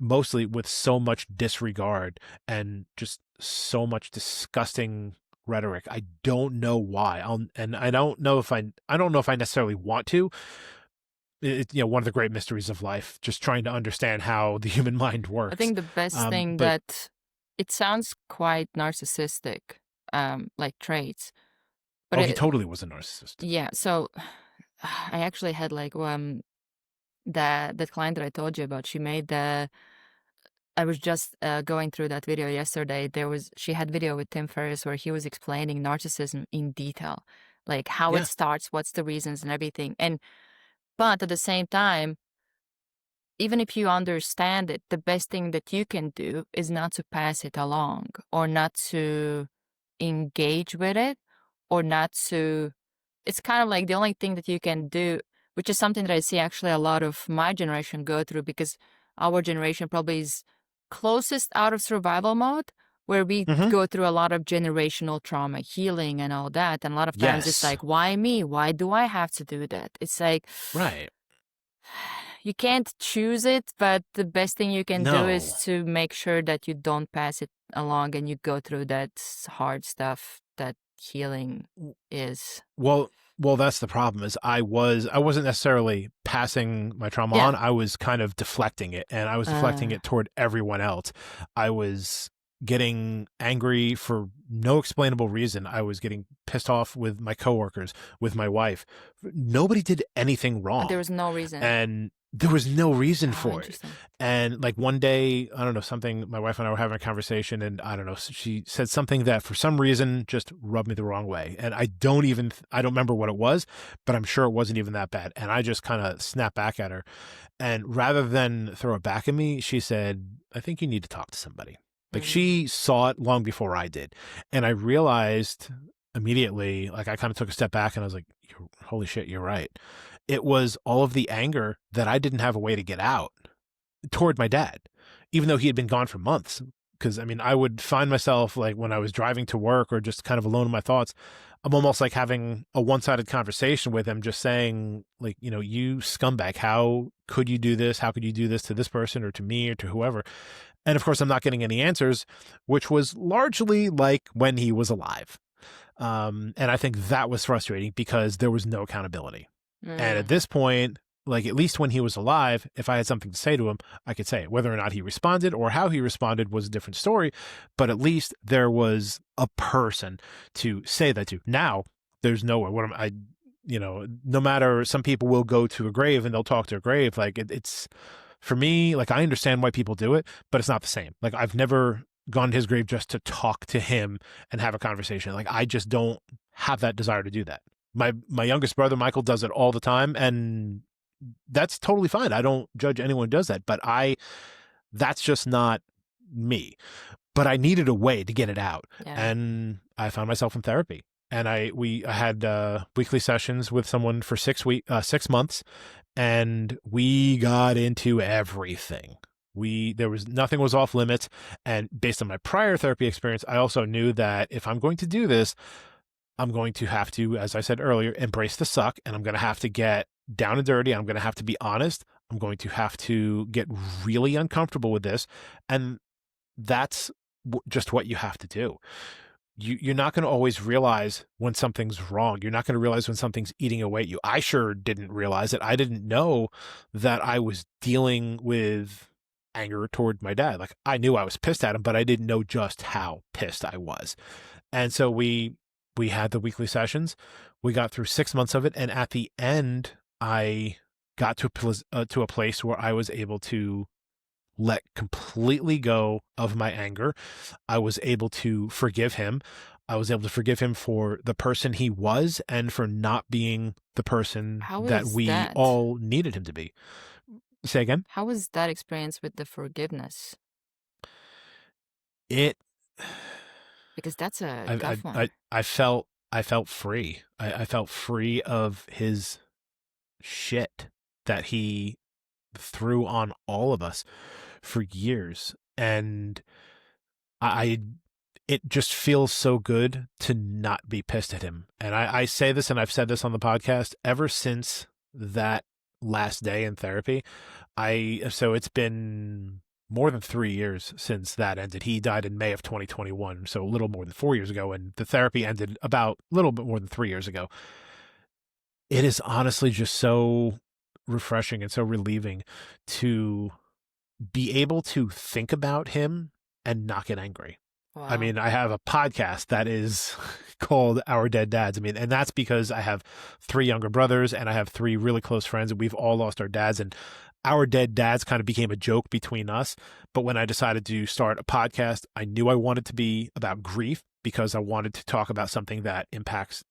mostly with so much disregard and just so much disgusting rhetoric. I don't know why. And I don't know if I don't know if I necessarily want to. One of the great mysteries of life, just trying to understand how the human mind works. I think the best thing but that it sounds quite narcissistic, like traits. But he totally was a narcissist. Yeah. So I actually had like that client that I told you about. She made I was just going through that video yesterday. She had video with Tim Ferriss where he was explaining narcissism in detail, like how it starts, what's the reasons and everything. But at the same time, even if you understand it, the best thing that you can do is not to pass it along, or not to engage with it, or not to. It's kind of like the only thing that you can do, which is something that I see actually a lot of my generation go through, because our generation probably is closest out of survival mode, where we go through a lot of generational trauma healing and all that. And a lot of times it's like, why me? Why do I have to do that? It's like, right. You can't choose it, but the best thing you can do is to make sure that you don't pass it along and you go through that hard stuff that healing is. Well, that's the problem. Is I wasn't necessarily passing my trauma on. I was kind of deflecting it, and I was deflecting it toward everyone else. I was getting angry for no explainable reason. I was getting pissed off with my coworkers, with my wife. Nobody did anything wrong. There was no reason. And there was no reason for it. And like one day, I don't know, my wife and I were having a conversation, and I don't know, she said something that for some reason just rubbed me the wrong way. And I don't remember what it was, but I'm sure it wasn't even that bad. And I just kind of snapped back at her. And rather than throw it back at me, she said, I think you need to talk to somebody. Like she saw it long before I did. And I realized immediately, like I kind of took a step back and I was like, holy shit, you're right. It was all of the anger that I didn't have a way to get out toward my dad, even though he had been gone for months. Because I mean, I would find myself like when I was driving to work or just kind of alone in my thoughts, I'm almost like having a one-sided conversation with him, just saying like, you scumbag, how could you do this? How could you do this to this person or to me or to whoever? And of course, I'm not getting any answers, which was largely like when he was alive. And I think that was frustrating because there was no accountability. And at this point, like at least when he was alive, if I had something to say to him, I could say it. Whether or not he responded or how he responded was a different story. But at least there was a person to say that to. Now, there's nowhere. No matter, some people will go to a grave and they'll talk to a grave. Like it's, for me, like I understand why people do it, but it's not the same. Like I've never gone to his grave just to talk to him and have a conversation. Like I just don't have that desire to do that. My youngest brother, Michael, does it all the time, and that's totally fine. I don't judge anyone who does that, but that's just not me. But I needed a way to get it out. And I found myself in therapy. And I had weekly sessions with someone for 6 months, and we got into everything. Nothing was off limits. And based on my prior therapy experience, I also knew that if I'm going to do this, I'm going to have to, as I said earlier, embrace the suck, and I'm going to have to get down and dirty. I'm going to have to be honest. I'm going to have to get really uncomfortable with this. And that's just what you have to do. You're not going to always realize when something's wrong. You're not going to realize when something's eating away at you. I sure didn't realize it. I didn't know that I was dealing with anger toward my dad. Like, I knew I was pissed at him, but I didn't know just how pissed I was. And so we had the weekly sessions. We got through 6 months of it, and at the end, I got to a place where I was able to let completely go of my anger. I was able to forgive him. I was able to forgive him for the person he was and for not being the person How that is we that? all needed him to be. Say again? How was that experience with the forgiveness? It Because that's a I I tough one. I, I felt free. I felt free of his shit that he threw on all of us for years. And I it just feels so good to not be pissed at him. And I say this, and I've said this on the podcast, ever since that last day in therapy. So it's been more than 3 years since that ended. He died in May of 2021, so a little more than 4 years ago, and the therapy ended about a little bit more than 3 years ago. It is honestly just so refreshing and so relieving to be able to think about him and not get angry. I Wow. mean, I have a podcast that is called Our Dead Dads. I mean, and that's because I have 3 younger brothers and I have 3 really close friends, and we've all lost our dads. And Our Dead Dads kind of became a joke between us. But when I decided to start a podcast, I knew I wanted to be about grief because I wanted to talk about something that impacts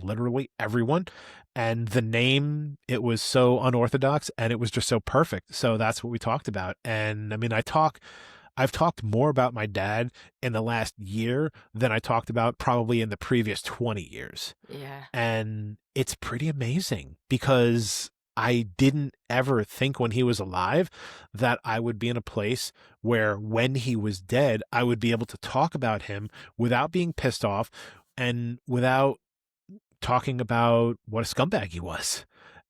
literally everyone. And the name, it was so unorthodox and it was just so perfect. So that's what we talked about. And I mean, I've talked more about my dad in the last year than I talked about probably in the previous 20 years. Yeah. And it's pretty amazing because I didn't ever think when he was alive that I would be in a place where when he was dead, I would be able to talk about him without being pissed off and without talking about what a scumbag he was.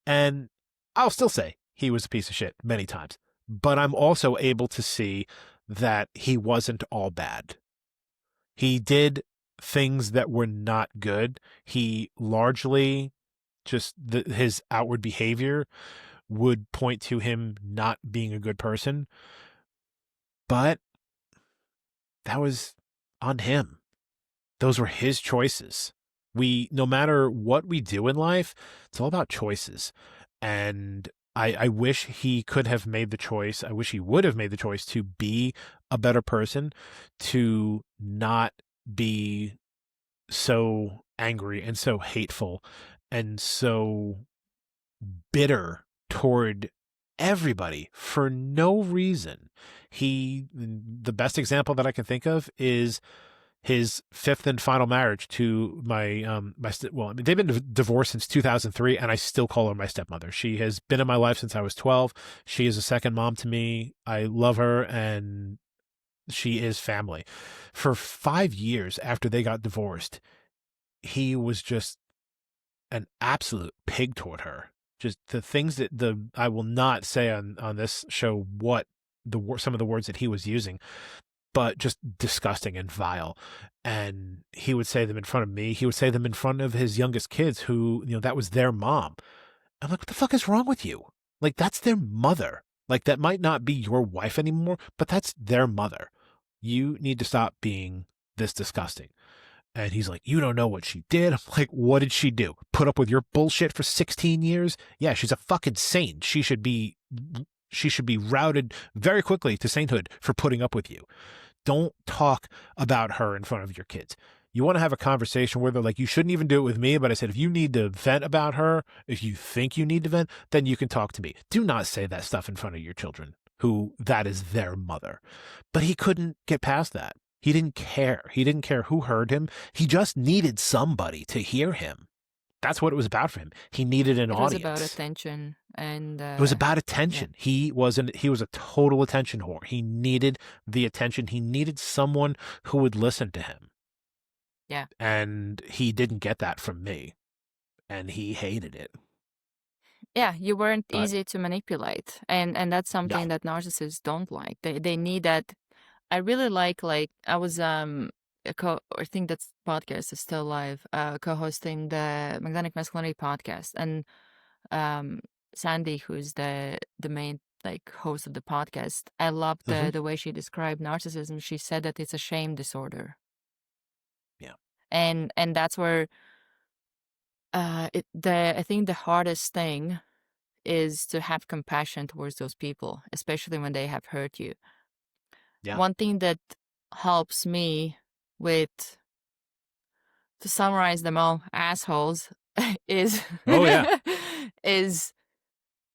And I'll still say he was a piece of shit many times, but I'm also able to see that he wasn't all bad. He did things that were not good. He largely just his outward behavior would point to him not being a good person, but that was on him. Those were his choices. No matter what we do in life, it's all about choices. And I wish he could have made the choice. I wish he would have made the choice to be a better person, to not be so angry and so hateful and so bitter toward everybody for no reason. The best example that I can think of is his fifth and final marriage to well, I mean, they've been divorced since 2003, and I still call her my stepmother. She has been in my life since I was 12. She is a second mom to me. I love her, and she is family. For 5 years after they got divorced, he was just an absolute pig toward her. Just the things that I will not say on this show what some of the words that he was using, but just disgusting and vile. And he would say them in front of me. He would say them in front of his youngest kids who, that was their mom. I'm like, what the fuck is wrong with you? Like, that's their mother. Like, that might not be your wife anymore, but that's their mother. You need to stop being this disgusting. And he's like, you don't know what she did. I'm like, what did she do? Put up with your bullshit for 16 years? Yeah, she's a fucking saint. She should be routed very quickly to sainthood for putting up with you. Don't talk about her in front of your kids. You want to have a conversation where they're like, you shouldn't even do it with me. But I said, if you need to vent about her, if you think you need to vent, then you can talk to me. Do not say that stuff in front of your children, who that is their mother. But he couldn't get past that. He didn't care. He didn't care who heard him. He just needed somebody to hear him. That's what it was about for him. He needed an It was about audience. attention and It was about yeah. attention. He was a total attention whore. He needed the attention. He needed someone who would listen to him. Yeah. And he didn't get that from me. And he hated it. Yeah, you weren't But easy to manipulate. And that's no. something that narcissists don't like. They need that. I really like I was I think that podcast is still live, co-hosting the Magnetic Masculinity podcast, and um Sandy, who's the main like host of the podcast, I love Hmm. the way she described narcissism. She said that it's a shame disorder. Yeah. And that's where I think the hardest thing is to have compassion towards those people, especially when they have hurt you. Yeah. One thing that helps me with, to summarize them all, assholes, is Oh yeah. is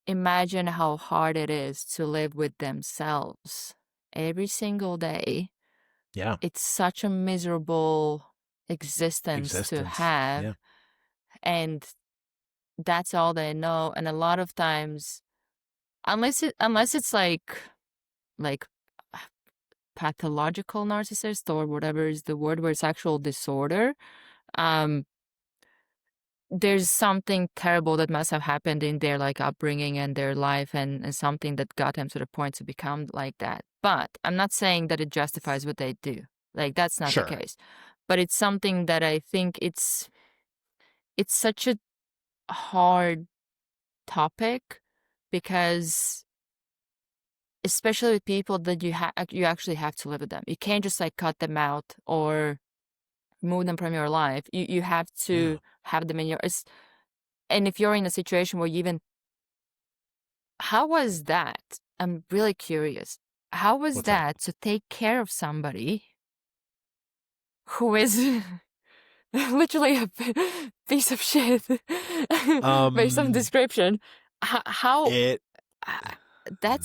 imagine how hard it is to live with themselves every single day. Yeah. It's such a miserable existence to Existence. have, Yeah. and that's all they know. And a lot of times, unless it's like pathological narcissist or whatever is the word, where it's actual disorder, um there's something terrible that must have happened in their like upbringing and their life, and something that got them to the point to become like that. But I'm not saying that it justifies what they do. Like, that's not the Sure. case. But it's something that I think it's such a hard topic, because especially with people that you actually have to live with them. You can't just like cut them out or remove them from your life. You have Yeah. to have them in your and if you're in a situation where you even, how was that? I'm really curious. How was What's that? that to take care of somebody who is literally a piece of shit based on Um. description? How It. uh, that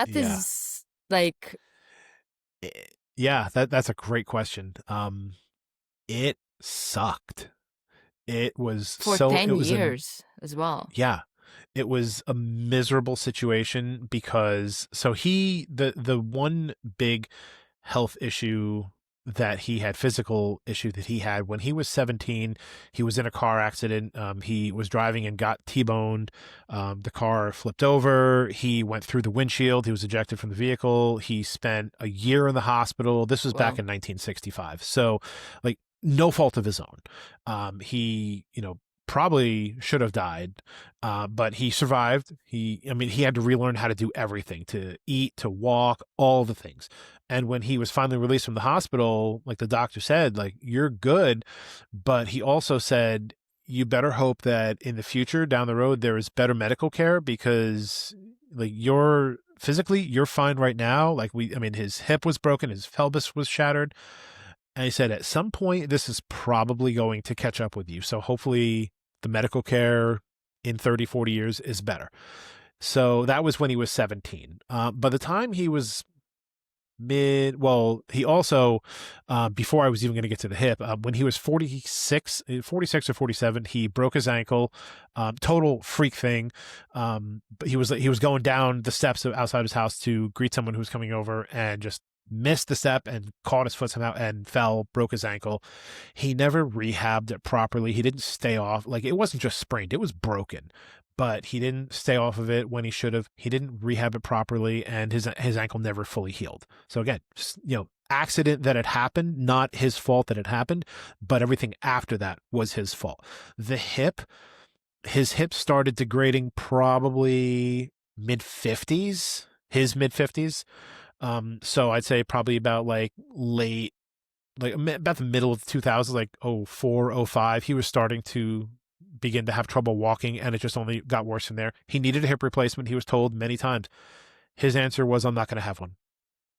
Yeah. is like Yeah. That's a great question. It sucked. It was for so. It 10 was a. years as well. Yeah. It was a miserable situation because the one big health issue that he had, physical issue that he had when he was 17, he was in a car accident. He was driving and got T-boned. The car flipped over. He went through the windshield. He was ejected from the vehicle. He spent a year in the hospital. This was back Well, in 1965. So like no fault of his own. He, probably should have died, but he survived. He had to relearn how to do everything, to eat, to walk, all the things. And when he was finally released from the hospital, like the doctor said, like, you're good. But he also said, you better hope that in the future down the road, there is better medical care, because like you're fine right now. Like his hip was broken, his pelvis was shattered. And he said, at some point, this is probably going to catch up with you. So hopefully the medical care in 30, 40 years is better. So that was when he was 17. By the time he was he also, before I was even going to get to the hip, when he was 46 or 47, he broke his ankle. Total freak thing. But he was going down the steps outside his house to greet someone who was coming over, and just missed the step and caught his foot somehow and fell, broke his ankle. He never rehabbed it properly. He didn't stay off. Like, it wasn't just sprained, it was broken. But he didn't stay off of it when he should have. He didn't rehab it properly, and his ankle never fully healed. So again, just, accident that had happened, not his fault that it happened, but everything after that was his fault. His hip started degrading probably mid-50s, his mid-50s. So I'd say probably about like late, like about the middle of the 2000s, like 04, 05, he was starting to begin to have trouble walking, and it just only got worse from there. He needed a hip replacement. He was told many times. His answer was, I'm not going to have one.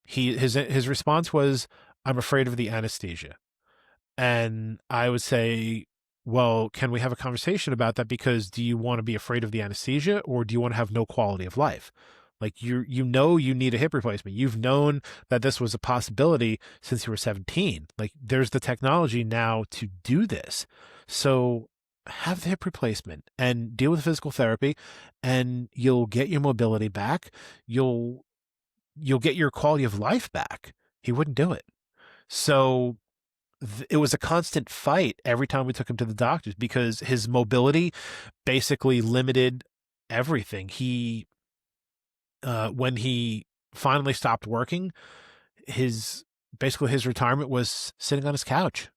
His response was, I'm afraid of the anesthesia. And I would say, well, can we have a conversation about that? Because do you want to be afraid of the anesthesia, or do you want to have no quality of life? Like, you need a hip replacement. You've known that this was a possibility since you were 17. Like, there's the technology now to do this. So have the hip replacement and deal with physical therapy, and you'll get your mobility back. You'll get your quality of life back. He wouldn't do it. So it was a constant fight every time we took him to the doctors, because his mobility basically limited everything. When he finally stopped working, his retirement was sitting on his couch.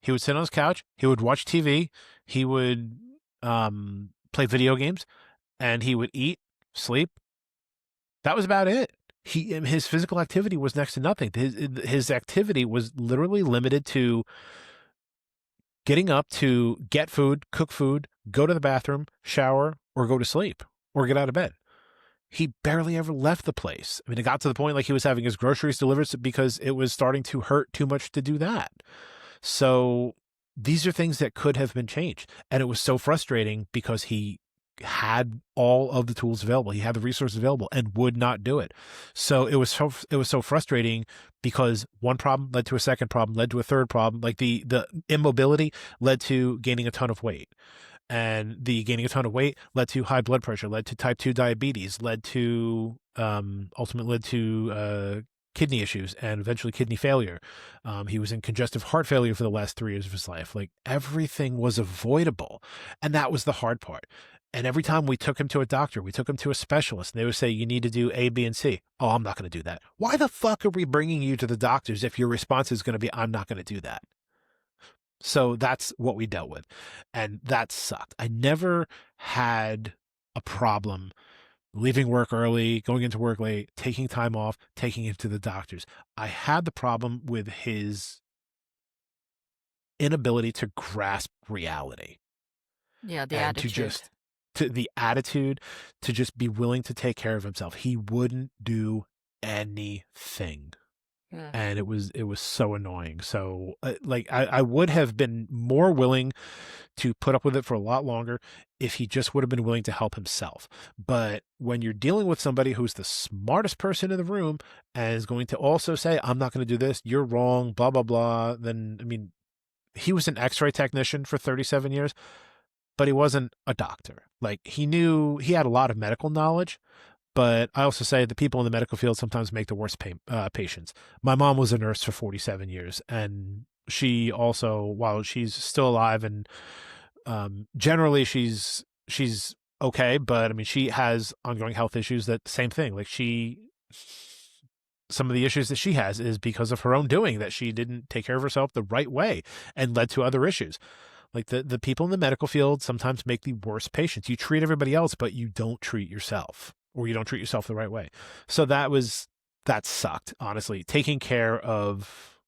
He would sit on his couch. He would watch TV. He would play video games, and he would eat, sleep, That was about it. His physical activity was next to nothing. His activity was literally limited to getting up to get food, cook food, go to the bathroom, shower, or go to sleep, or get out of bed. He barely ever left the place. I mean, it got to the point like he was having his groceries delivered because it was starting to hurt too much to do that. So these are things that could have been changed. And it was so frustrating because he had all of the tools available. He had the resources available and would not do it. So it was so frustrating because one problem led to a second problem, led to a third problem. Like the immobility led to gaining a ton of weight. And the gaining a ton of weight led to high blood pressure, led to type 2 diabetes, led to ultimately led to kidney issues and eventually kidney failure. He was in congestive heart failure for the last 3 years of his life. Like everything was avoidable. And that was the hard part. And every time we took him to a doctor, we took him to a specialist, and they would say, you need to do A, B, and C. Oh, I'm not going to do that. Why the fuck are we bringing you to the doctors if your response is going to be, I'm not going to do that? So that's what we dealt with. And that sucked. I never had a problem leaving work early, going into work late, taking time off, taking him to the doctors. I had the problem with his inability to grasp reality. Yeah, the And attitude. to the attitude to just be willing to take care of himself. He wouldn't do anything. Yeah. And it was so annoying. So I would have been more willing to put up with it for a lot longer if he just would have been willing to help himself. But when you're dealing with somebody who's the smartest person in the room and is going to also say, I'm not going to do this, you're wrong, blah, blah, blah, then, I mean, he was an x-ray technician for 37 years, but he wasn't a doctor. Like he had a lot of medical knowledge, but I also say the people in the medical field sometimes make the worst patients. My mom was a nurse for 47 years, and she also, while she's still alive and generally she's okay, but I mean, she has ongoing health issues that same thing. Like some of the issues that she has is because of her own doing, that she didn't take care of herself the right way and led to other issues. Like the people in the medical field sometimes make the worst patients. You treat everybody else, but you don't treat yourself, or you don't treat yourself the right way. So that sucked, honestly. Taking care of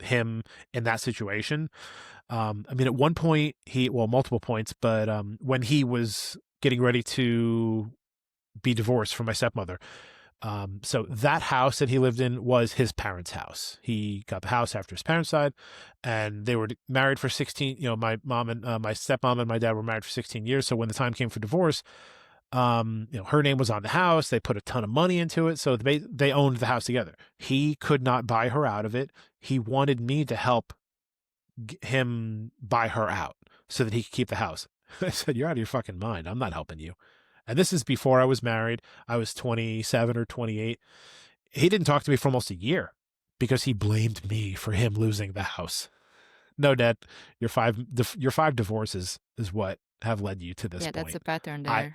him in that situation. I mean, at one point multiple points, but when he was getting ready to be divorced from my stepmother, so that house that he lived in was his parents' house. He got the house after his parents died, and they were married for 16, my mom and my stepmom and my dad were married for 16 years. So when the time came for divorce, her name was on the house. They put a ton of money into it. So they owned the house together. He could not buy her out of it. He wanted me to help him buy her out so that he could keep the house. I said, you're out of your fucking mind. I'm not helping you. And this is before I was married. I was 27 or 28. He didn't talk to me for almost a year because he blamed me for him losing the house. No, Dad, your five divorces is what have led you to this Yeah, point. that's a pattern there.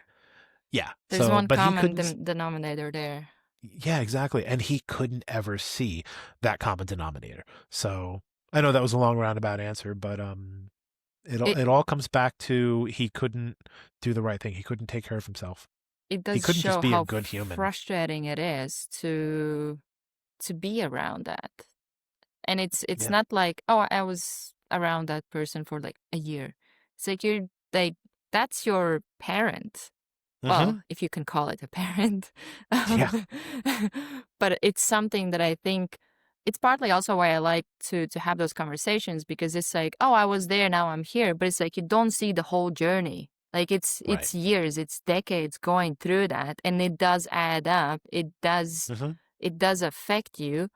Yeah. There's one but common denominator there. Yeah, exactly. And he couldn't ever see that common denominator. So I know that was a long roundabout answer, but it all comes back to he couldn't do the right thing. He couldn't take care of himself. It He does couldn't show just be a how good human. frustrating it is to be around that. And it's Yeah. not like, oh, I was around that person for like a year. It's like you're like, that's your parent. Well, if you can call it a parent. Yeah. But it's something that I think it's partly also why I like to have those conversations, because it's like, oh, I was there, now I'm here. But it's like you don't see the whole journey. Like it's Right. years, it's decades going through that, and it does add up. It does affect you.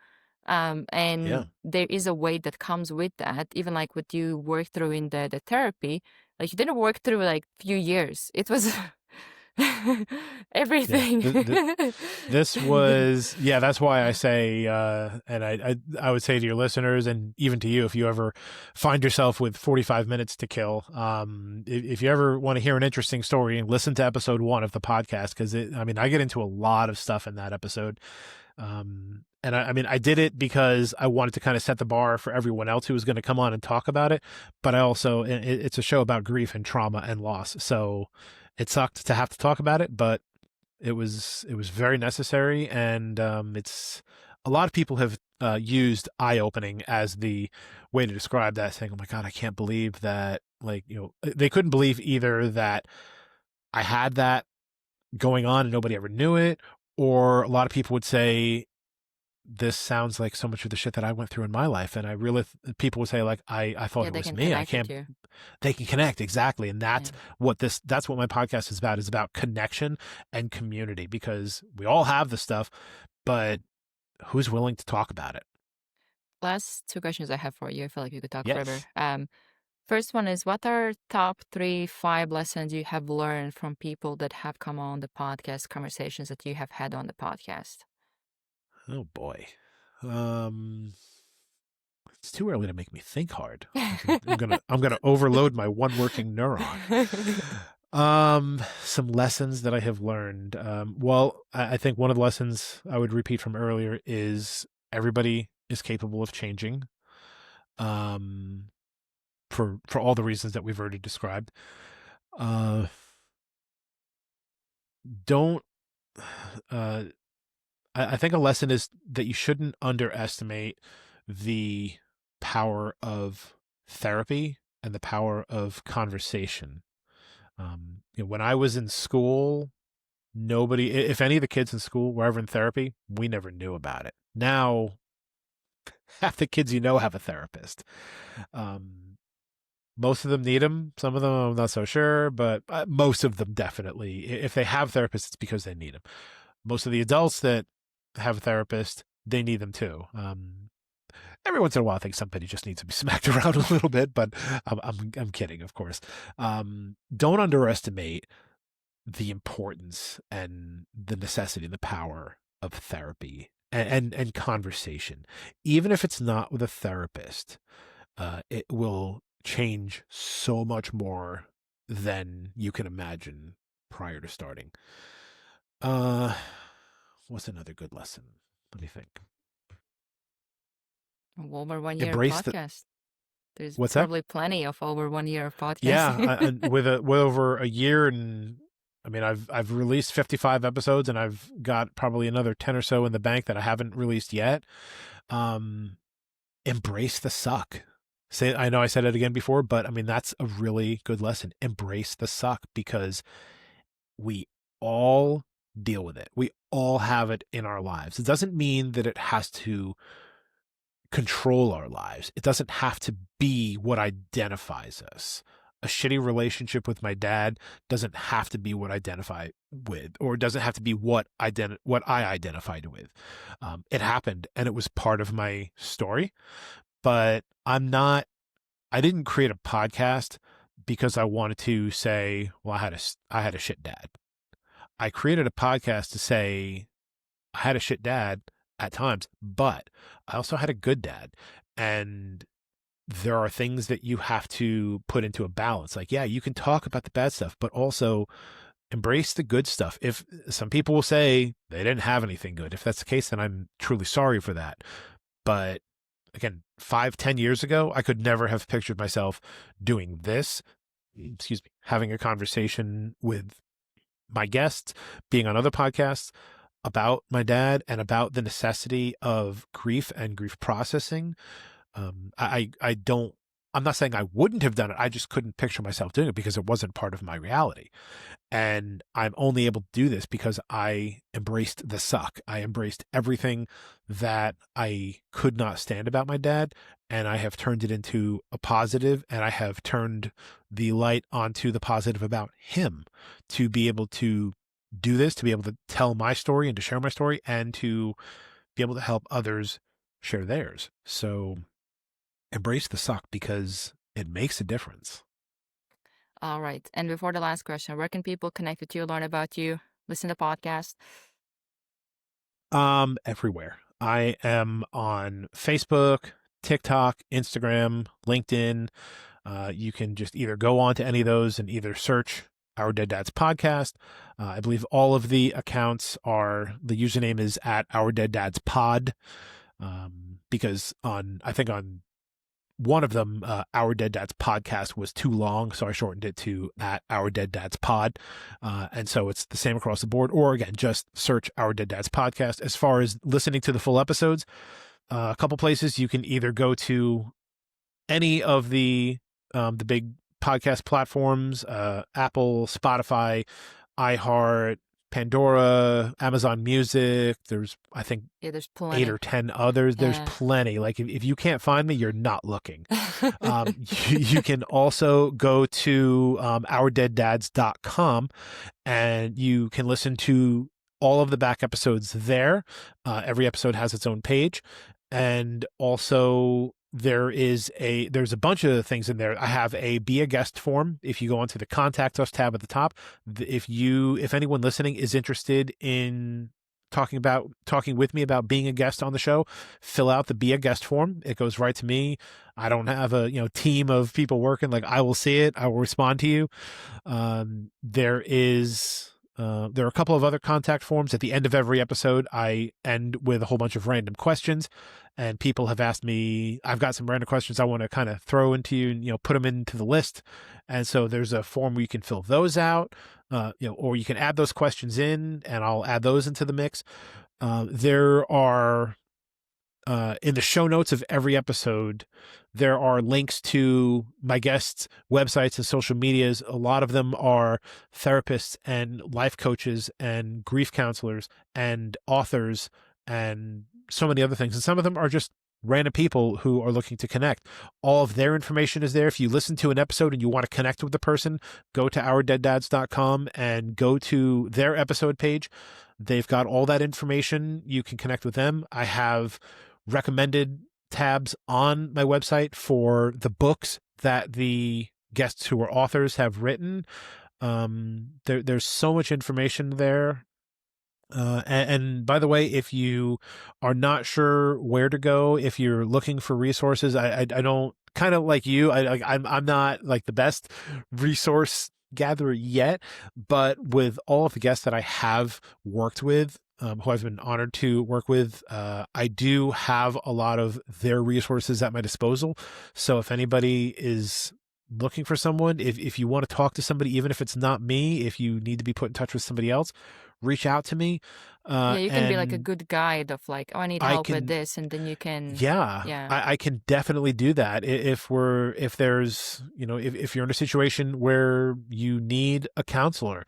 And Yeah. there is a weight that comes with that, even like what you worked through in the therapy. Like you didn't work through like few years. It was everything. This was, that's why I say, and I would say to your listeners and even to you, if you ever find yourself with 45 minutes to kill, if you ever want to hear an interesting story, listen to episode 1 of the podcast, because I get into a lot of stuff in that episode. And I did it because I wanted to kind of set the bar for everyone else who was going to come on and talk about it. But I also, it's a show about grief and trauma and loss. So it sucked to have to talk about it, but It was very necessary, and it's a lot of people have used eye opening as the way to describe that, saying, "Oh my God, I can't believe that!" Like, they couldn't believe either that I had that going on and nobody ever knew it, or a lot of people would say, "This sounds like so much of the shit that I went through in my life," and I really people would say, like, I thought Yeah, it they was can me. I connect with can't. you. They can connect, exactly, and Yeah. that's what my podcast is about connection and community, because we all have the stuff, but who's willing to talk about it? Last two questions I have for you. I feel like you could talk forever. Yes. First one is, what are top 5 lessons you have learned from people that have come on the podcast, conversations that you have had on the podcast? Oh boy. Um, it's too early to make me think hard. I'm gonna overload my one working neuron. Some lessons that I have learned. Well, I think one of the lessons I would repeat from earlier is everybody is capable of changing. Um, for all the reasons that we've already described. Uh, don't. Uh, I think a lesson is that you shouldn't underestimate the power of therapy and the power of conversation. When I was in school, nobody, if any of the kids in school were ever in therapy, we never knew about it. Now, half the kids have a therapist. Um, Most of them need them. Some of them I'm not so sure, but most of them definitely. If they have therapists, it's because they need them. Most of the adults that have a therapist, they need them too. Every once in a while, I think somebody just needs to be smacked around a little bit, but I'm kidding, of course. Don't underestimate the importance and the necessity and the power of therapy and conversation. Even if it's not with a therapist, it will change so much more than you can imagine prior to starting. What's another good lesson? Let me think. Over 1 year Embrace the podcast. There's What's that? probably plenty of over 1 year of Yeah, podcast. and with over a year, and I mean, I've released 55 episodes, and I've got probably another 10 or so in the bank that I haven't released yet. Um, Embrace the suck. I know I said it again before, but I mean, that's a really good lesson. Embrace the suck, because we all deal with it. We all have it in our lives. It doesn't mean that it has to control our lives. It doesn't have to be what identifies us. A shitty relationship with my dad doesn't have to be what I identify with, or it doesn't have to be what I identified with. It happened, and it was part of my story. But I didn't create a podcast because I wanted to say, well, I had a shit dad. I created a podcast to say I had a shit dad at times, but I also had a good dad. And there are things that you have to put into a balance. Like, yeah, you can talk about the bad stuff, but also embrace the good stuff. If some people will say they didn't have anything good, if that's the case, then I'm truly sorry for that. But again, 5-10 years ago, I could never have pictured myself doing this, having a conversation with my guests, being on other podcasts about my dad and about the necessity of grief and grief processing. I'm not saying I wouldn't have done it. I just couldn't picture myself doing it because it wasn't part of my reality. And I'm only able to do this because I embraced the suck. I embraced everything that I could not stand about my dad, and I have turned it into a positive, and I have turned the light onto the positive about him, to be able to do this, to be able to tell my story and to share my story, and to be able to help others share theirs. So embrace the suck, because it makes a difference. All right. And before the last question, where can people connect with you, learn about you, listen to podcasts? Everywhere. I am on Facebook, TikTok, Instagram, LinkedIn. You can just either go on to any of those and either search Our Dead Dads Podcast. I believe all of the accounts the username is at Our Dead Dads Pod. Because I think on one of them, Our Dead Dads Podcast, was too long, so I shortened it to at Our Dead Dads Pod. And so it's the same across the board. Or again, just search Our Dead Dads Podcast. As far as listening to the full episodes, a couple places you can either go to any of the big podcast platforms, Apple, Spotify, iHeart, Pandora, Amazon Music. There's, I think, there's plenty. 8 or 10 others. There's plenty. Like if you can't find me, you're not looking. You can also go to ourdeaddads.com and you can listen to all of the back episodes there. Every episode has its own page. And also there's a bunch of things in there. I have a be a guest form. If you go onto the contact us tab at the top, if anyone listening is interested in talking with me about being a guest on the show, fill out the be a guest form. It goes right to me. I don't have a team of people working. Like, I will see it. I will respond to you. There are a couple of other contact forms. At the end of every episode, I end with a whole bunch of random questions, and people have asked me, I've got some random questions I want to kind of throw into you and, put them into the list. And so there's a form where you can fill those out, or you can add those questions in and I'll add those into the mix. There are, in the show notes of every episode, there are links to my guests' websites and social medias. A lot of them are therapists and life coaches and grief counselors and authors and so many other things. And some of them are just random people who are looking to connect. All of their information is there. If you listen to an episode and you want to connect with the person, go to ourdeaddads.com and go to their episode page. They've got all that information. You can connect with them. I have recommended tabs on my website for the books that the guests who are authors have written. There's so much information there. And by the way, if you are not sure where to go, if you're looking for resources, I don't, kind of like you, I'm not like the best resource gatherer yet, but with all of the guests that I have worked with, who I've been honored to work with, I do have a lot of their resources at my disposal. So if anybody is looking for someone, if you want to talk to somebody, even if it's not me, if you need to be put in touch with somebody else, reach out to me. You can be like a good guide of like, oh, I need help with this, and then you can. I can definitely do that. If there's, if you're in a situation where you need a counselor,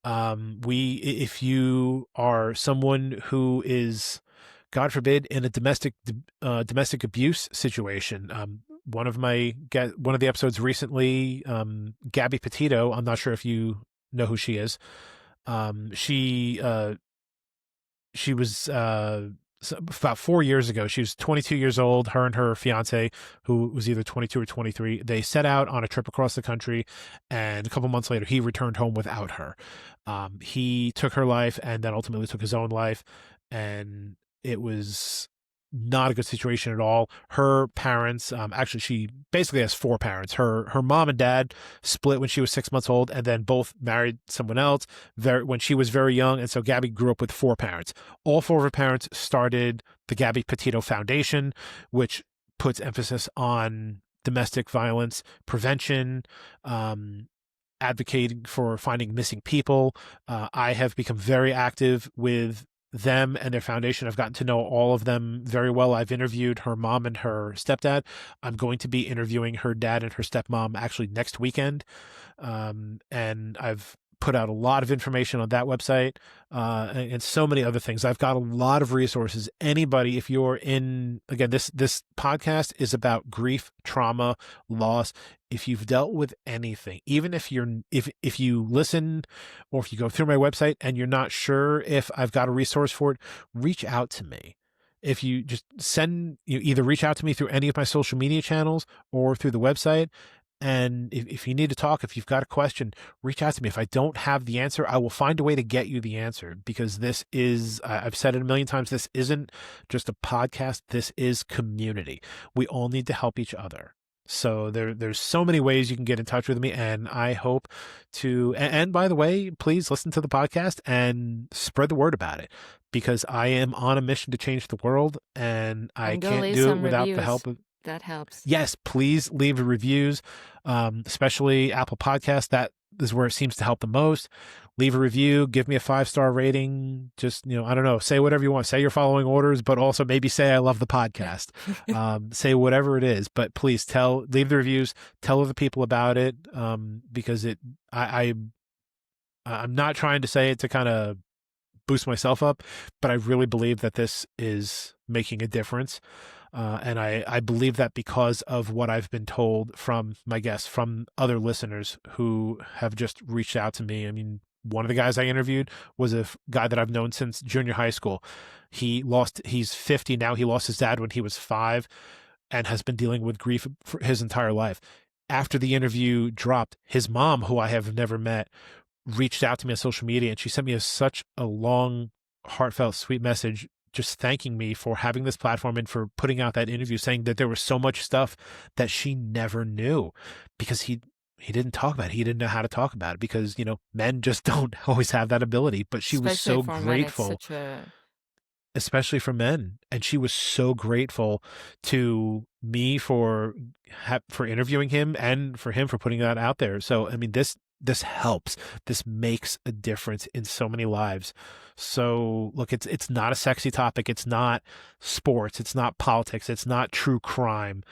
if you are someone who is, God forbid, in a domestic abuse situation, one of the episodes recently, Gabby Petito, I'm not sure if you know who she is. She was about 4 years ago. She was 22 years old. Her and her fiance, who was either 22 or 23, they set out on a trip across the country, and a couple months later, he returned home without her. He took her life and then ultimately took his own life, and it was not a good situation at all. Her parents, actually, she basically has 4 parents. Her mom and dad split when she was 6 months old, and then both married someone else when she was very young. And so Gabby grew up with 4 parents. All 4 of her parents started the Gabby Petito Foundation, which puts emphasis on domestic violence prevention, advocating for finding missing people. I have become very active with them and their foundation. I've gotten to know all of them very well. I've interviewed her mom and her stepdad. I'm going to be interviewing her dad and her stepmom actually next weekend. And I've put out a lot of information on that website, and so many other things. I've got a lot of resources. Anybody, if you're in, again, this podcast is about grief, trauma, loss. If you've dealt with anything, even if you listen or if you go through my website and you're not sure if I've got a resource for it, reach out to me. If you just either reach out to me through any of my social media channels or through the website. And if you need to talk, if you've got a question, reach out to me. If I don't have the answer, I will find a way to get you the answer, because this is, I've said it a million times, this isn't just a podcast. This is community. We all need to help each other. So there's so many ways you can get in touch with me, and I hope to, and by the way, please listen to the podcast and spread the word about it, because I am on a mission to change the world, and I can't do it without the help of, That helps. Yes, please leave reviews, especially Apple Podcasts. That is where it seems to help the most. Leave a review, give me a 5-star rating. Just, I don't know, say whatever you want. Say you're following orders, but also maybe say I love the podcast. Say whatever it is, but please leave the reviews, tell other people about it, because I'm not trying to say it to kind of boost myself up, but I really believe that this is making a difference. And I believe that because of what I've been told from my guests, from other listeners who have just reached out to me. I mean, one of the guys I interviewed was a guy that I've known since junior high school. He's 50 now. He lost his dad when he was 5 and has been dealing with grief for his entire life. After the interview dropped, his mom, who I have never met, reached out to me on social media, and she sent me such a long, heartfelt, sweet message just thanking me for having this platform and for putting out that interview, saying that there was so much stuff that she never knew because he didn't talk about it. He didn't know how to talk about it because, men just don't always have that ability. But she was so grateful, especially for men. And she was so grateful to me for interviewing him and for him for putting that out there. So, I mean, this helps. This makes a difference in so many lives. So look, it's not a sexy topic. It's not sports. It's not politics. It's not true crime.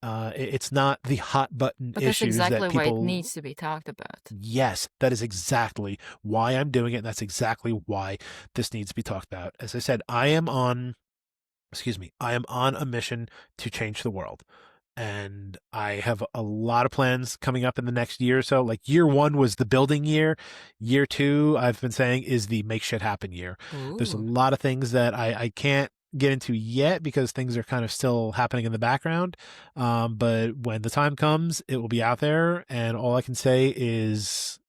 It's not the hot button but issues that's exactly that people. why it needs to be talked about. Yes, that is exactly why I'm doing it. And that's exactly why this needs to be talked about. As I said, I am on a mission to change the world. And I have a lot of plans coming up in the next year or so. Like year 1 was the building year. Year 2, I've been saying, is the make shit happen year. Ooh. There's a lot of things that I can't get into yet because things are kind of still happening in the background. But when the time comes, it will be out there. And all I can say is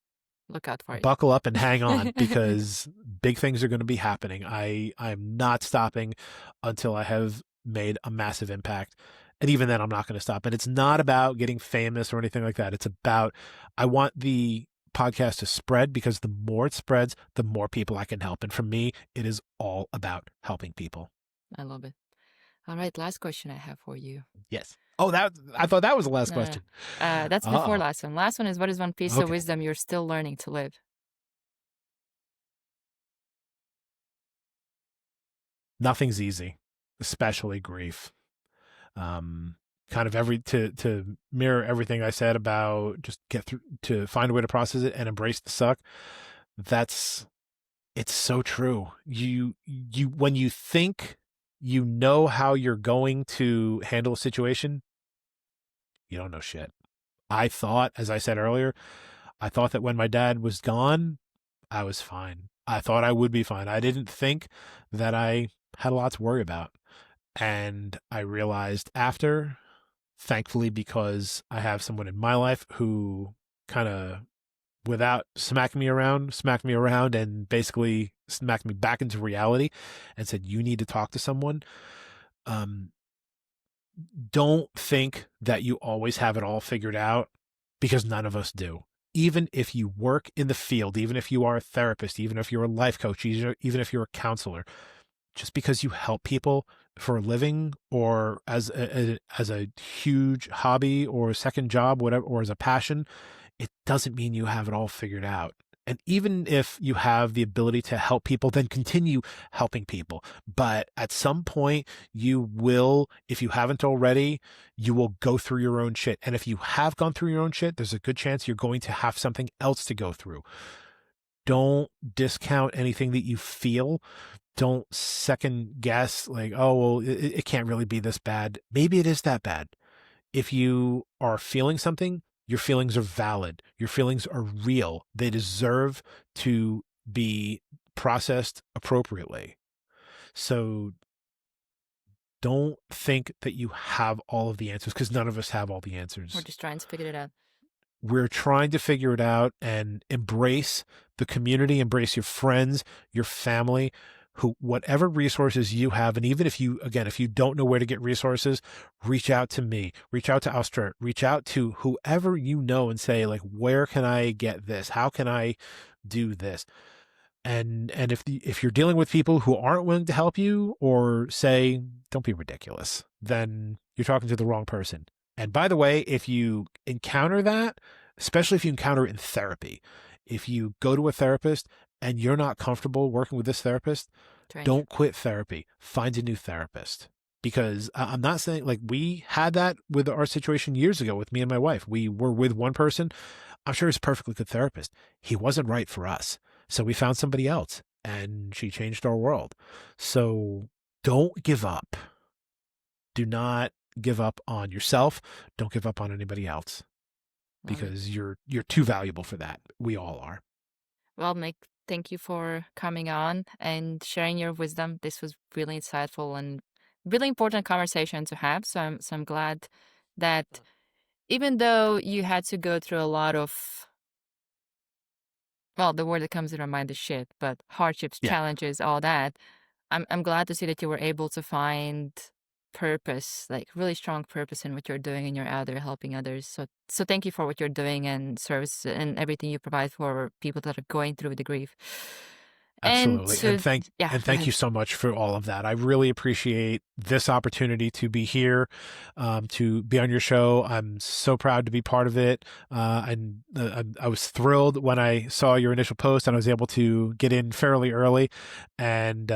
look out for it. Buckle up and hang on because big things are going to be happening. I'm not stopping until I have made a massive impact. And even then, I'm not going to stop. And it's not about getting famous or anything like that. It's about, I want the podcast to spread because the more it spreads, the more people I can help. And for me, it is all about helping people. I love it. All right, last question I have for you. Yes. Oh, I thought that was the last question. That's before last one. Last one is, what is one piece of wisdom you're still learning to live? Nothing's easy, especially grief. Kind of to mirror everything I said about just get through, to find a way to process it and embrace the suck. It's so true. You when you think you know how you're going to handle a situation, you don't know shit. I thought, as I said earlier, that when my dad was gone, I was fine. I thought I would be fine. I didn't think that I had a lot to worry about. And I realized after, thankfully, because I have someone in my life who kind of, without smacking me around and basically smacked me back into reality and said, you need to talk to someone. Don't think that you always have it all figured out because none of us do. Even if you work in the field, even if you are a therapist, even if you're a life coach, even if you're a counselor, just because you help people for a living or as a huge hobby or a second job, whatever, or as a passion, it doesn't mean you have it all figured out. And even if you have the ability to help people, then continue helping people. But at some point you will, if you haven't already, you will go through your own shit. And if you have gone through your own shit, there's a good chance you're going to have something else to go through. Don't discount anything that you feel. Don't second guess like, oh, well, it can't really be this bad. Maybe it is that bad. If you are feeling something, your feelings are valid. Your feelings are real. They deserve to be processed appropriately. So don't think that you have all of the answers because none of us have all the answers. We're just trying to figure it out. We're trying to figure it out and embrace the community, embrace your friends, your family, whatever resources you have. And even if you don't know where to get resources, reach out to me, reach out to Austria, reach out to whoever you know and say, like, where can I get this? How can I do this? And if you're dealing with people who aren't willing to help you or say, don't be ridiculous, then you're talking to the wrong person. And by the way, if you encounter that, especially if you encounter it in therapy, if you go to a therapist and you're not comfortable working with this therapist, don't quit therapy. Find a new therapist. Because I'm not saying, like, we had that with our situation years ago with me and my wife. We were with one person. I'm sure he's a perfectly good therapist. He wasn't right for us. So we found somebody else, and she changed our world. So don't give up. Do not give up on yourself. Don't give up on anybody else, because you're too valuable for that. We all are. Well, Nick, thank you for coming on and sharing your wisdom. This was really insightful and really important conversation to have. So I'm glad that even though you had to go through a lot of, well, the word that comes to my mind is shit, but hardships, challenges, all that. I'm glad to see that you were able to find purpose, like really strong purpose in what you're doing, and you're out there helping others. So thank you for what you're doing and service and everything you provide for people that are going through the grief. Absolutely. And thank you ahead. so much for all of that. I really appreciate this opportunity to be here, to be on your show. I'm so proud to be part of it. And I was thrilled when I saw your initial post and I was able to get in fairly early. And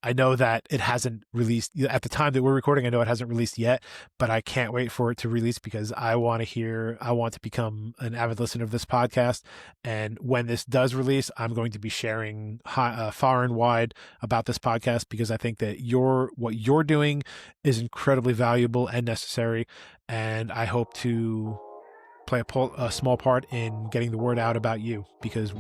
I know that it hasn't released at the time that we're recording. I know it hasn't released yet, but I can't wait for it to release, because I want to become an avid listener of this podcast. And when this does release, I'm going to be sharing far and wide about this podcast, because I think that what you're doing is incredibly valuable and necessary. And I hope to play a small part in getting the word out about you, because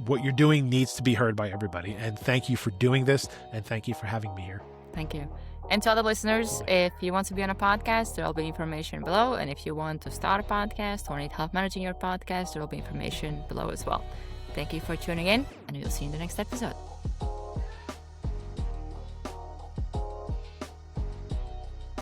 what you're doing needs to be heard by everybody. And thank you for doing this, and thank you for having me here. Thank you. And to other listeners, if you want to be on a podcast, there will be information below. And if you want to start a podcast or need help managing your podcast, there will be information below as well. Thank you for tuning in, and we'll see you in the next episode.